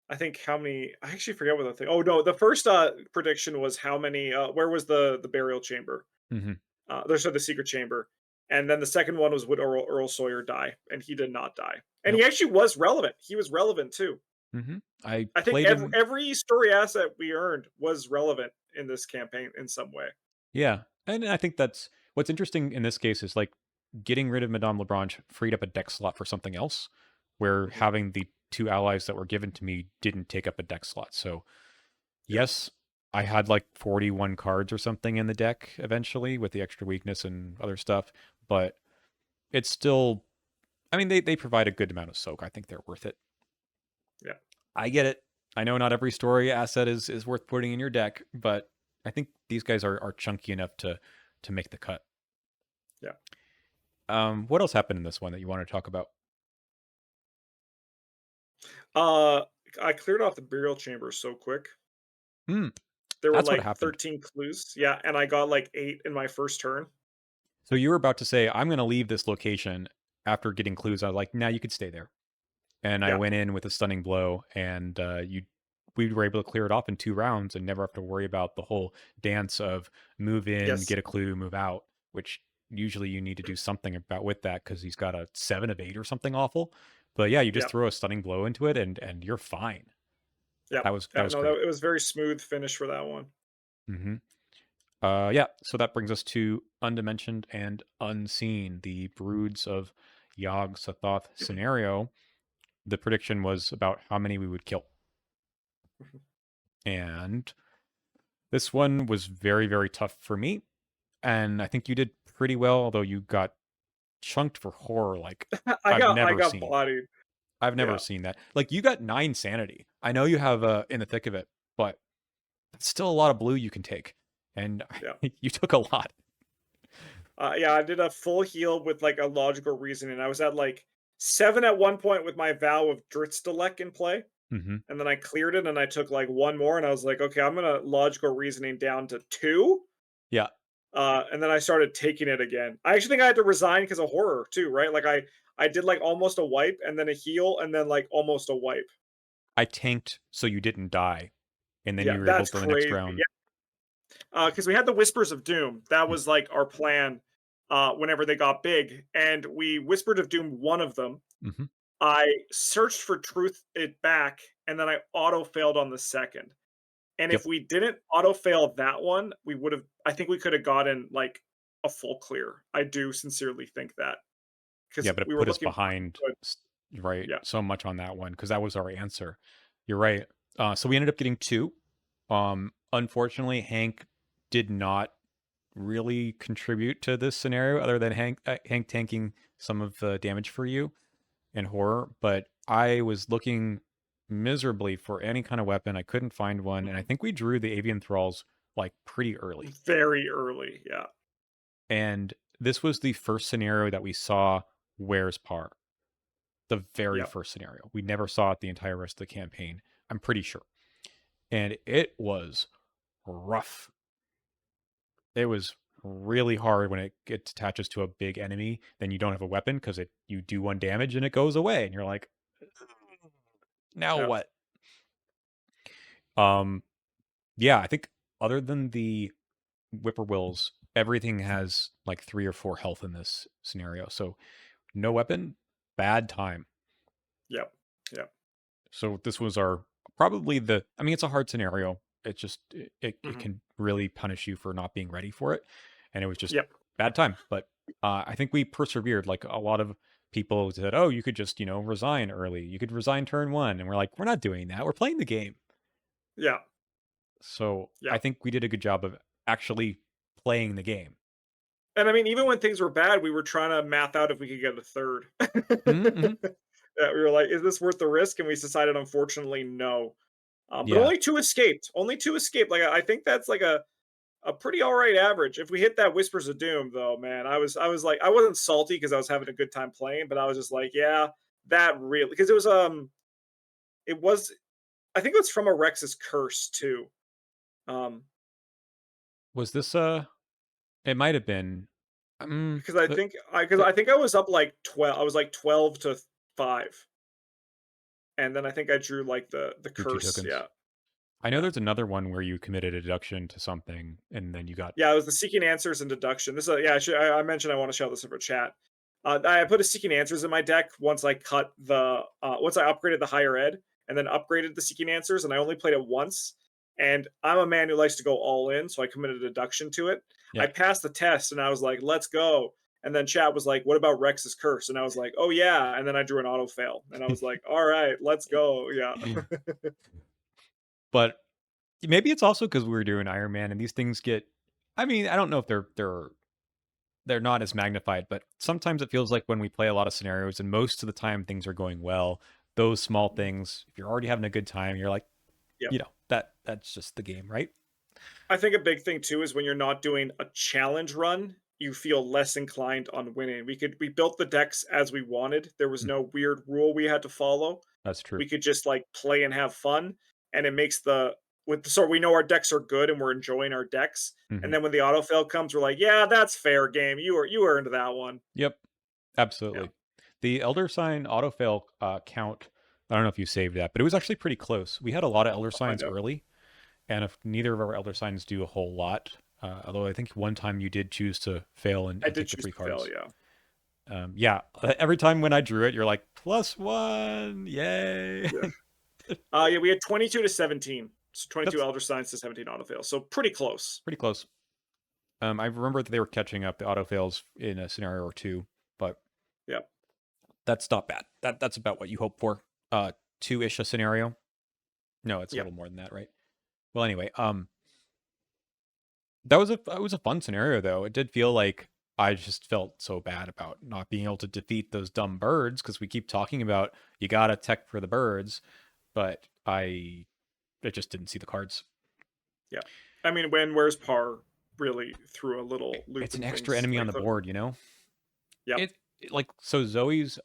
I think, how many, I actually forget what the thing. Oh no, the first prediction was how many where was the burial chamber? Hmm. There's the secret chamber. And then the second one was would Earl Sawyer die? And he did not die. And he Nope. actually was relevant. He was relevant too. I I think played him. every story asset we earned was relevant in this campaign in some way. Yeah, and I think that's what's interesting in this case is like getting rid of Madame Lebranche freed up a deck slot for something else, where Hmm. having the two allies that were given to me didn't take up a deck slot. So Yep. yes, I had like 41 cards or something in the deck eventually with the extra weakness and other stuff, but it's still. I mean, they provide a good amount of soak. I think they're worth it. Yeah. I get it. I know not every story asset is worth putting in your deck, but I think these guys are chunky enough to make the cut. Yeah. What else happened in this one that you want to talk about? Uh, I cleared off the burial chamber so quick. Hmm, There were that's what like happened. 13 clues. Yeah, and I got like 8 in my first turn. So you were about to say, I'm going to leave this location after getting clues. I was like, nah, you could stay there. And I Yeah. went in with a stunning blow, and we were able to clear it off in 2 rounds and never have to worry about the whole dance of move in, Yes. get a clue, move out, which usually you need to do something about with that because he's got a 7 of 8 or something awful. But yeah, you just Yeah. throw a stunning blow into it, and you're fine. Yeah. That Yeah. was No, great. it was very smooth finish for that one. Hmm. Yeah, so that brings us to Undimensioned and Unseen, the Broods of Yog Sothoth scenario. The prediction was about how many we would kill. And this one was very, very tough for me. And I think you did pretty well, although you got chunked for horror like I got bodied. I've never Yeah. seen that. Like you got 9 sanity. I know you have in the thick of it, but that's still a lot of blue you can take. And Yeah. you took a lot. Yeah, I did a full heal with like a logical reasoning. I was at like 7 at one point with my vow of Dritzdalek in play, Hmm. and then I cleared it and I took like one more and I was like, okay, I'm gonna logical reasoning down to 2. Yeah, And then I started taking it again. I actually think I had to resign because of horror too, right? Like I did like almost a wipe and then a heal and then like almost a wipe. I tanked so you didn't die, and then Yeah, you were able that's to the next crazy. round. Yeah, because we had the Whispers of Doom. That was like our plan. Whenever they got big, and we Whispered of Doom one of them. Mm-hmm. I searched for truth it back, and then I auto failed on the second. And if Yep. we didn't auto fail that one, we would have. I think we could have gotten like a full clear. I do sincerely think that Yeah, because but it we were put us looking behind, pretty good. right, Yeah, so much on that one because that was our answer. You're right. So we ended up getting two. Unfortunately, Hank did not really contribute to this scenario, other than Hank tanking some of the damage for you in horror. But I was looking miserably for any kind of weapon. I couldn't find one, and I Mhm. think we drew the avian thralls like pretty early. Very early, yeah. And this was the first scenario that we saw where's par. The very Yep, first scenario. We never saw it the entire rest of the campaign. I'm pretty sure. And it was rough. It was really hard when it attaches to a big enemy. Then you don't have a weapon because it you do one damage and it goes away, and you're like, now yep, what? Um, yeah, I think other than the whippoorwills, everything has like 3 or 4 health in this scenario. So no weapon, bad time. yep, yep. So this was our probably the. I mean, it's a hard scenario. It's just it Mhm. can really punish you for not being ready for it, and it was just Yep, bad time. But I think we persevered. Like a lot of people said, "Oh, you could just resign early. You could resign turn one," and we're like, "We're not doing that. We're playing the game." yeah, So I yeah. think we did a good job of actually playing the game. And I mean, even when things were bad, we were trying to math out if we could get a third. Mm-hmm. Yeah, we were like, "Is this worth the risk?" And we decided, unfortunately, no. But Yeah. only 2 escaped. Only 2 escaped. Like, I think that's like a pretty alright average. If we hit that Whispers of Doom, though, man, I was like, I wasn't salty because I was having a good time playing, but I was just like, "Yeah, that really," because it was, I think it was from a Rex's curse too. Um, Was this It might have been. because I The think I was up like 12. I was like 12 to 5. And then I think I drew like the your two curse. tokens. Yeah. I know Yeah. there's another one where you committed a deduction to something, and then you got. Yeah, it was the seeking answers and deduction. This is yeah, I mentioned I want to shout this over chat. I put a seeking answers in my deck once I cut the once I upgraded the higher ed and then upgraded the seeking answers, and I only played it once. And I'm a man who likes to go all in, so I committed a deduction to it. I Yeah. passed the test and I was like, let's go. And then chat was like, what about Rex's curse? And I was like, oh yeah. And then I drew an auto fail. And I was like, all right, let's go. Yeah. But maybe it's also because we were doing Iron Man, and these things get. I mean, I don't know if they're not as magnified, but sometimes it feels like when we play a lot of scenarios, and most of the time things are going well. Those small things, if you're already having a good time, you're like, Yeah. that's just the game, right? I think a big thing too is when you're not doing a challenge run, you feel less inclined on winning. We built the decks as we wanted. There was Mm, no weird rule we had to follow. that's true. We could just like play and have fun, and it makes the with so we know our decks are good and we're enjoying our decks. And Hmm. then when the autofail comes, we're like, yeah, that's fair game. You earned that one. Yep, Yeah. absolutely. The Elder Sign autofail count. I don't know if you saved that, but it was actually pretty close. We had a lot of Elder I'll find Signs out. early, and if neither of our Elder Signs do a whole lot, although I think one time you did choose to fail and, I and did take the choose free to fail, cards. yeah. Yeah, every time when I drew it, you're like +1, yay! Yeah. Yeah, we had 22 to 17. So 22 That's Elder Signs to 17 autofail. So pretty close. pretty close. I remember that they were catching up the autofails in a scenario or two, but Yeah. that's not bad. That's about what you hope for. Two-ish a scenario. No, it's a Yeah. little more than that, right? Well, anyway, that was a fun scenario though. It did feel like I just felt so bad about not being able to defeat those dumb birds because we keep talking about you gotta tech for the birds, but I just didn't see the cards. Yeah. I mean, when Where's Par really threw a little loop It's an in extra things. enemy on Like the the board, you know. Yep. Like so Zoe's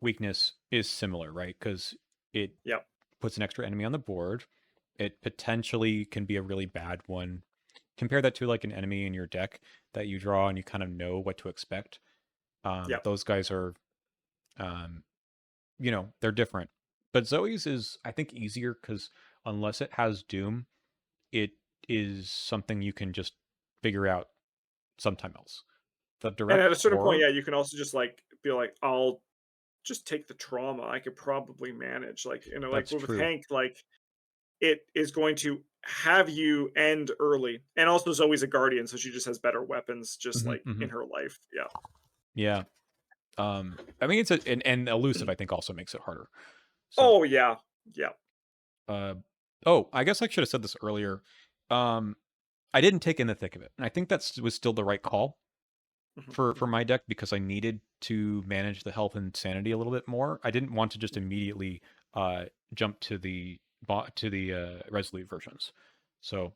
weakness is similar, right? Because it Yep. puts an extra enemy on the board. It potentially can be a really bad one. Compare that to like an enemy in your deck that you draw and you kind of know what to expect. Yep. Those guys are, um, they're different. But Zoe's is, I think, easier because unless it has Doom, it is something you can just figure out sometime else. The And direct at a certain point, horror, yeah, you can also just like be like, I'll just take the trauma. I could probably manage. Like, like that's with true. Hank, like it is going to have you end early. And also Zoe's a guardian, so she just has better weapons just Hmm, like hmm. in her life. Yeah. Yeah. I mean, and elusive, I think, also makes it harder. So, Oh yeah. Yeah. Oh, I guess I should have said this earlier. Um, I didn't take in the thick of it, and I think that was still the right call Mhm, for mhm. my deck because I needed to manage the health and sanity a little bit more. I didn't want to just Yeah. immediately jump to the resolute versions. So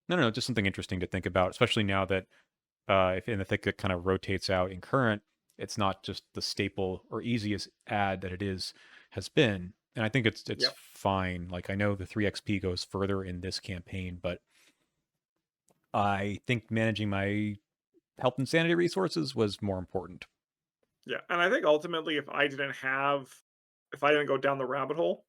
no, just something interesting to think about, especially now that if in the thick it kind of rotates out in current, it's not just the staple or easiest add that it is has been. And I think it's Yep. fine. Like I know the 3XP goes further in this campaign, but I think managing my health and sanity resources was more important. Yeah, and I think ultimately if I didn't go down the rabbit hole,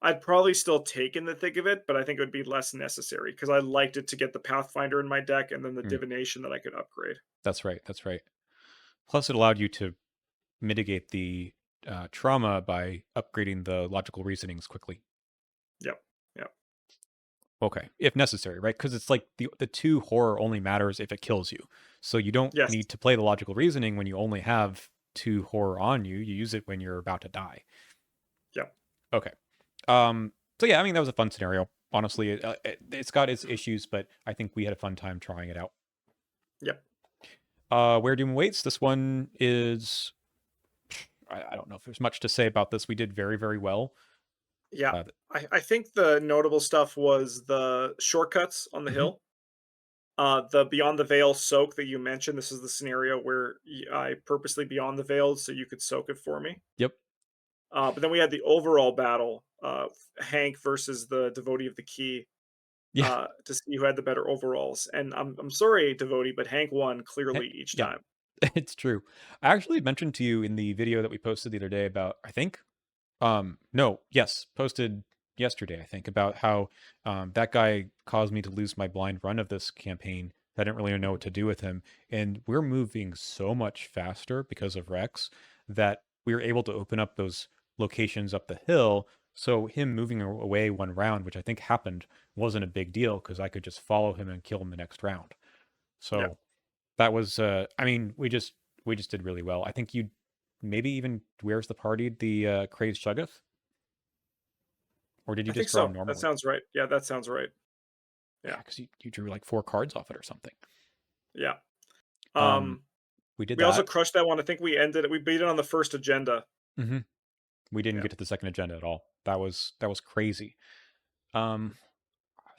I'd probably still take in the thick of it, but I think it would be less necessary because I liked it to get the Pathfinder in my deck and then the Mm, divination that I could upgrade. that's right. That's right. Plus, it allowed you to mitigate the trauma by upgrading the logical reasonings quickly. Yep. Yep. Okay, if necessary, right? Because it's like the two horror only matters if it kills you. So you don't Yes. need to play the logical reasoning when you only have two horror on you. You use it when you're about to die. Yep. Okay. So yeah, I mean that was a fun scenario. Honestly, it's got its issues, but I think we had a fun time trying it out. Yep. Where Doom Waits. This one is. I don't know if there's much to say about this. We did very, very well. Yeah. Uh, I think the notable stuff was the shortcuts on the mhm. hill. The Beyond the Veil soak that you mentioned. This is the scenario where I purposely Beyond the Veil so you could soak it for me. Yep. But then we had the overall battle, Hank versus the devotee of the key, Yeah. to see who had the better overalls. And I'm sorry, devotee, but Hank won clearly each Yeah. time. It's true. I actually mentioned to you in the video that we posted the other day about, I think, no, yes, posted yesterday, I think, about how that guy caused me to lose my blind run of this campaign. I didn't really know Mhm. what to do with him. And we're moving so much faster because of Rex that we were able to open up those locations up the hill. So him moving away one round, which I think happened, wasn't a big deal because I could just follow him and kill him the next round. Yeah, So that was I mean, we just did really well. I think you maybe even where's the party the crazed Shuggoth? Or did you I think just draw so. That normally? sounds right. Yeah, that sounds right. Yeah, Yeah, because you drew like four cards off it or something. yeah. Um, Um, we did we also that. crushed that one. I think we beat it on the first agenda. Hmm. We didn't Yeah, get to the second agenda at all. That was crazy. Um,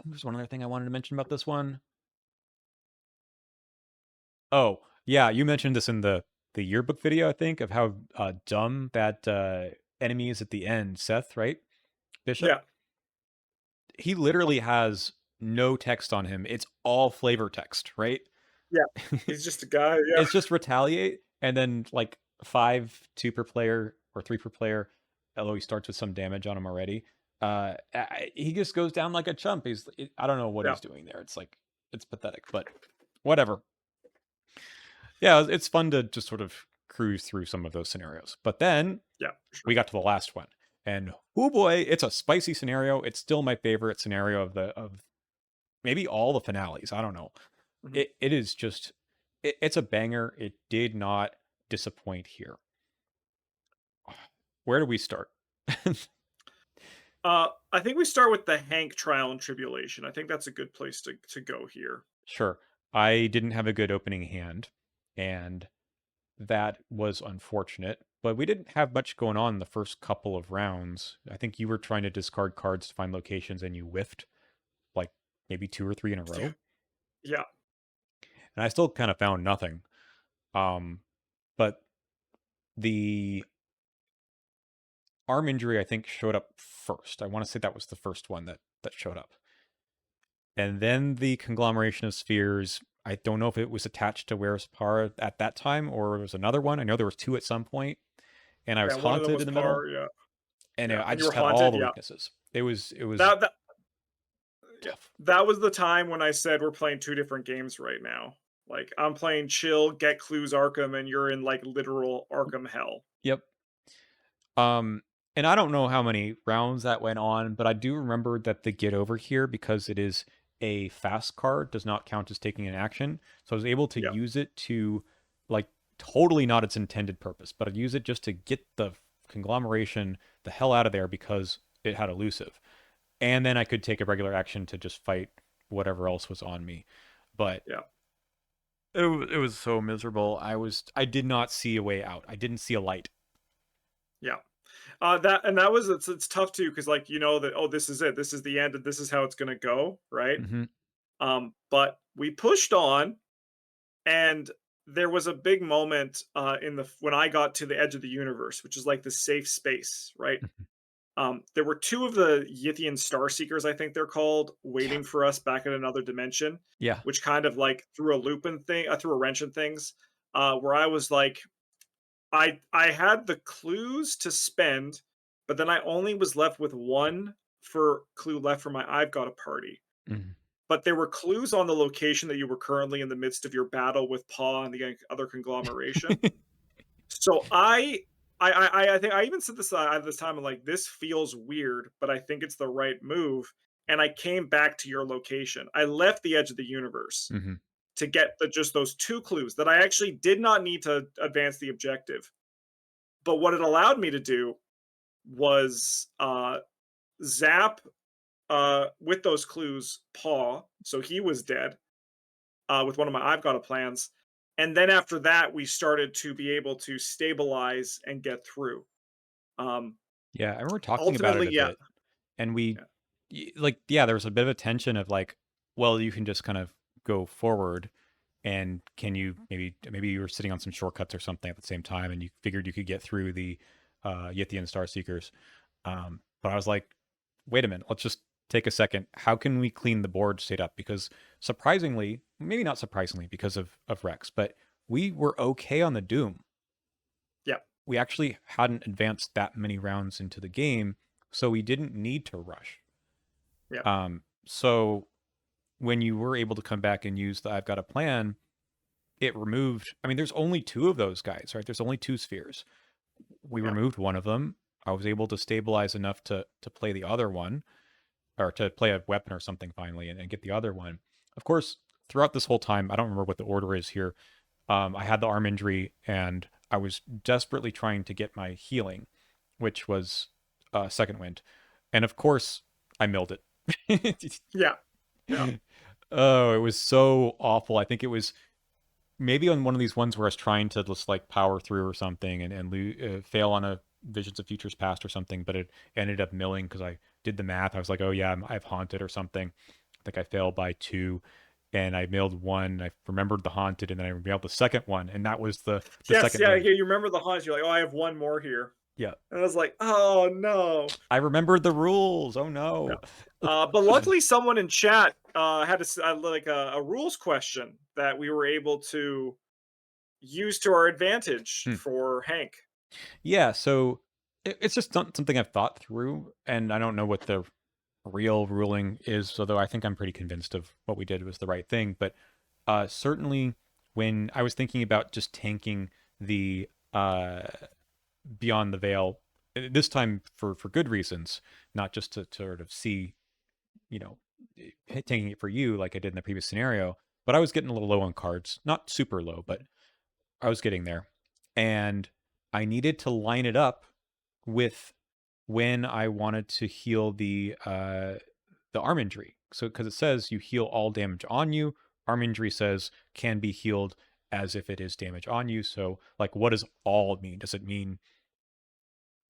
there's one other thing I wanted to mention about this one. Oh, yeah, you mentioned this in the yearbook video, I think, of how dumb that enemy is at the end. Seth, right? Bishop. yeah, He literally has no text on him. It's all flavor text, right? yeah. He's just a guy. Yeah, It's just retaliate and then like 5-2 per player or 3 per player. Although he starts with some damage on him already. He just goes down like a chump. I don't know what yeah, he's doing there. It's like it's pathetic, but whatever. Yeah, it's fun to just sort of cruise through some of those scenarios. But then yeah. For we sure. got to the last one, and oh boy, it's a spicy scenario. It's still my favorite scenario of maybe all the finales. I don't know. Mhm. It is just it's a banger. It did not disappoint here. Where do we start? I think we start with the Hank trial and tribulation. I think that's a good place to go here. Sure. I didn't have a good opening hand, and that was unfortunate. But we didn't have much going on the first couple of rounds. I think you were trying to discard cards to find locations and you whiffed like maybe two or three in a Yeah, row. yeah, And I still kind of found nothing. Um, but the arm injury I think showed up first. I want to say that was the first one that showed up. And then the conglomeration of spheres. I don't know if it was attached to Where's Par at that time or it was another one. I know there was two at some point, and I was yeah. One of them haunted was in the middle, Par. Yeah, and yeah. I And you were just had all haunted. the Yeah, weaknesses. It was that yeah. tough. That was the time when I said we're playing two different games right now. Like I'm playing chill, get clues Arkham, and you're in like literal Arkham hell. Yep. Um, and I don't know how many rounds that went on, but I do remember that the get over here, because it is a fast card, does not count as taking an action. So I was able to Yeah, use it to, like, totally not its intended purpose, but I'd use it just to get the conglomeration the hell out of there because it had elusive. and then I could take a regular action to just fight whatever else was on me. But Yeah. it was so miserable. I did not see a way out. I didn't see a light. Yeah. That was it's tough too because like you know that oh this is it, this is the end, and this is how it's gonna go, right? Hmm. But we pushed on, and there was a big moment in the when I got to the edge of the universe, which is like the safe space, right? There were two of the Yithian Star Seekers, I think they're called, Yeah. waiting for us back in another dimension, Yeah. which kind of like threw a loop in thing, threw a wrench in things, where I was like, I had the clues to spend, but then I only was left with one for clue left for my I've got a party. Hmm. But there were clues on the location that you were currently in the midst of your battle with Paw and the other conglomeration. So I think I even said this at this time. I'm like, this feels weird, but I think it's the right move. And I came back to your location. I left the edge of the universe Hmm. to get just those two clues that I actually did not need to advance the objective. But what it allowed me to do was zap with those clues Paw, so he was dead with one of my I've got a plans. And then after that, we started to be able to stabilize and get through. Um, Yeah, I remember talking about it Ultimately, a yeah, bit, and we yeah, like yeah, there was a bit of a tension of like, well, you can just kind of go forward, and can you maybe you were sitting on some shortcuts or something at the same time, and you figured you could get through the Yithian Star Seekers. But I was like, wait a minute, let's just take a second. How can we clean the board state up? Because surprisingly, maybe not surprisingly, because of Rex, but we were okay on the Doom. yeah, We actually hadn't advanced that many rounds into the game, so we didn't need to rush. yeah, So when you were able to come back and use the I've got a plan, it removed. I mean, there's only two of those guys, right? There's only two spheres. We yeah, removed one of them. I was able to stabilize enough to play the other one, or to play a weapon or something finally, and get the other one. Of course, throughout this whole time, I don't remember what the order is here. I had the arm injury, and I was desperately trying to get my healing, which was second wind, and of course, I milled it. yeah, yeah. Oh, it was so awful. I think it was maybe on one of these ones where I was trying to just like power through or something, and fail on a Visions of Futures Past or something, but it ended up milling because I did the math. I was like, oh yeah, I've haunted or something. I think I failed by two, and I milled one. I remembered the haunted, and then I milled the second one, and that was the Yes, second yeah, win. yeah. You remember the haunts? You're like, oh, I have one more here, Yeah, and I was like, oh no. I remembered the rules. Oh Yeah. no. But luckily, someone in chat had like a rules question that we were able to use to our advantage Hmm. for Hank. Yeah, so it's just not something I've thought through, and I don't know what the real ruling is, although I think I'm pretty convinced of what we did was the right thing. But certainly, when I was thinking about just tanking the Beyond the Veil, this time for good reasons, not just to sort of see, you know, tanking it for you like I did in the previous scenario. But I was getting a little low on cards, not super low, but I was getting there, and I needed to line it up with when I wanted to heal the arm injury. So because it says you heal all damage on you, arm injury says can be healed as if it is damage on you. So like, what does all mean? Does it mean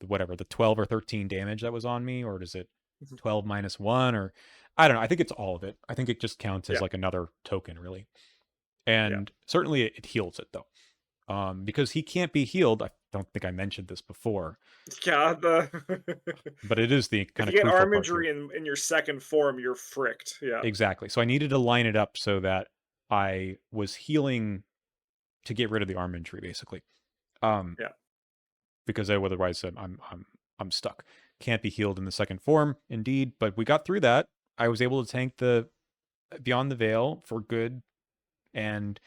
whatever the 12 or 13 damage that was on me, or does it Mhm. 12 minus one, or I don't know. I think it's all of it. I think it just counts as Yeah, like another token, really, yeah, and certainly it heals it though. Because he can't be healed. I don't think I mentioned this before, yeah. The but it is the if kind you of get crucial arm part here. injury in your second form, you're fricked. Yeah, Exactly. So I needed to line it up so that I was healing to get rid of the arm injury, basically. Um, yeah, because otherwise I'm stuck. Can't be healed in the second form, indeed. But we got through that. I was able to tank the Beyond the Veil for good, and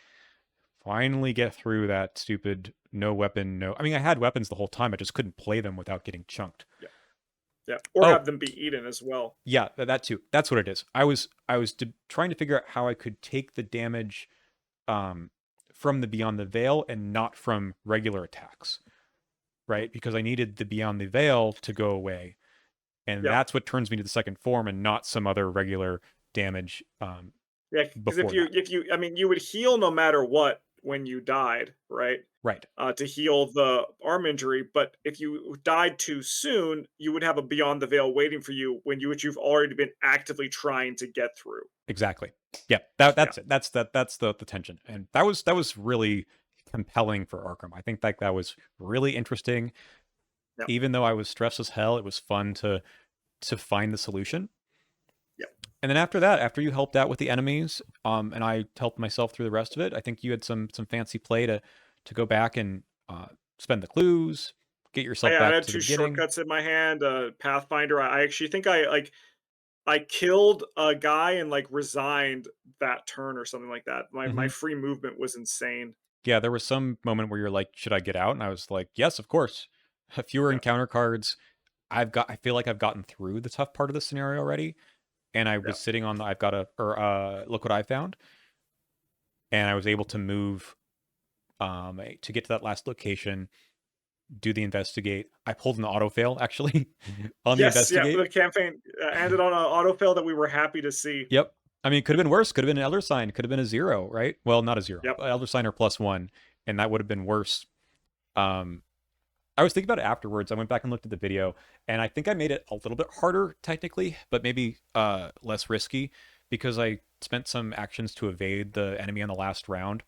finally get through that stupid no weapon, no. I mean, I had weapons the whole time. I just couldn't play them without getting chunked. yeah, yeah. Or Oh, have them be eaten as well. yeah, that too. That's what it is. I was trying to figure out how I could take the damage um, from the Beyond the Veil and not from regular attacks, right? Because I needed the Beyond the Veil to go away, and Yep. that's what turns me to the second form and not some other regular damage Yeah, because before that. I mean, you would heal no matter what when you died, right? Right. To heal the arm injury, but if you died too soon, you would have a beyond the veil waiting for you when you which you've already been actively trying to get through. Exactly. Yeah, that Yeah, that's it. That's the tension. And that was really compelling for Arkham. I think that was really interesting. yeah, Even though I was stressed as hell, it was fun to find the solution. yeah. And then after that, after you helped out with the enemies, and I helped myself through the rest of it, I think you had some fancy play to go back and spend the clues, get yourself I back had to the two beginning. shortcuts in my hand. Pathfinder. I actually think I killed a guy and like resigned that turn or something like that. My Hmm. free movement was insane. Yeah, there was some moment where you're like, "Should I get out?" And I was like, "Yes, of course." Fewer Yeah, encounter cards. I feel like I've gotten through the tough part of the scenario already, and I yeah, was sitting on the I've got a or look what I found, and I was able to move to get to that last location, do the investigate. I pulled an auto fail actually on the yes, yeah. investigate. The campaign ended on an autofill that we were happy to see. Yep. I mean, it could have been worse. Could have been an elder sign. Could have been a zero, right? Well, not a zero, Yep. but elder sign or +1, and that would have been worse. Um, I was thinking about it afterwards. I went back and looked at the video, and I think I made it a little bit harder technically, but maybe less risky because I spent some actions to evade the enemy on the last round.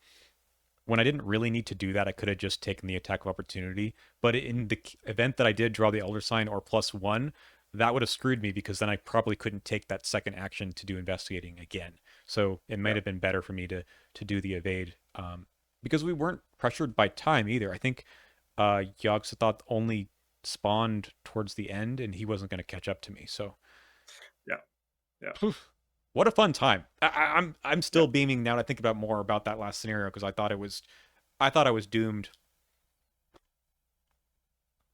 When I didn't really need to do that, I could have just taken the attack of opportunity. But in the event that I did draw the elder sign or +1, that would have screwed me because then I probably couldn't take that second action to do investigating again. So it might Yeah. have been better for me to do the evade because we weren't pressured by time either. I think Yogg-Sothoth only spawned towards the end, and he wasn't going to catch up to me. So, Yeah. Yeah. poof, what a fun time! I'm Yeah. still beaming now to think about more about that last scenario because I thought I was doomed,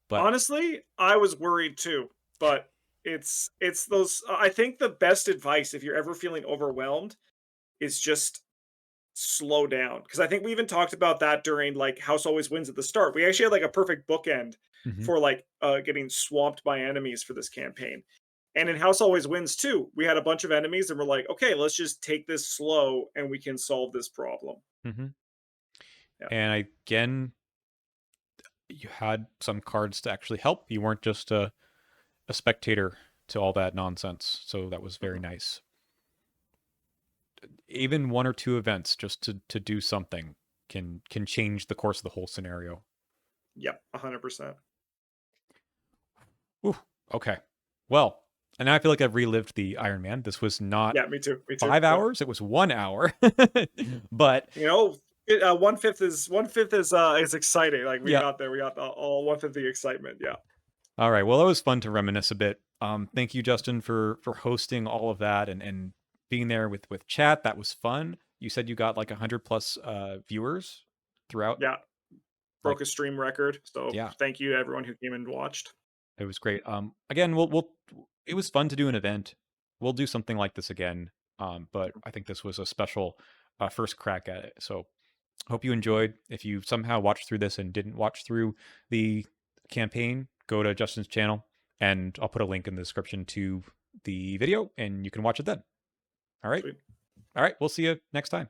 but Honestly, I was worried too, but it's those I think the best advice if you're ever feeling overwhelmed is just slow down. Because I think we even talked about that during like House Always Wins at the start. We actually had like a perfect bookend mhm, for like getting swamped by enemies for this campaign. And in House Always Wins too, we had a bunch of enemies and we're like, okay, let's just take this slow and we can solve this problem. mhm. Yeah. And again, you had some cards to actually help. You weren't just a spectator to all that nonsense. So that was very Mhm. nice. Even one or two events just to do something can change the course of the whole scenario. Yep, 100%. Ooh, okay. Well, and now I feel like I've relived the Iron Man. This was not Yeah, me too. Me too. 5 hours; it was 1 hour. But You know, 1/5 is exciting. Like we yeah. got there, we got all 1/5 the excitement. Yeah, All right. Well, it was fun to reminisce a bit. Thank you, Justin, for hosting all of that and being there with chat. That was fun. You said you got like 100 plus viewers throughout. yeah. Like, Broke a stream record. So yeah, thank you to everyone who came and watched. it was great. Again, we'll it was fun to do an event. We'll do something like this again. But I think this was a special first crack at it. So hope you enjoyed. If you somehow watched through this and didn't watch through the campaign, go to Justin's channel and I'll put a link in the description to the video and you can watch it then. All right. Sweet. All right. We'll see you next time.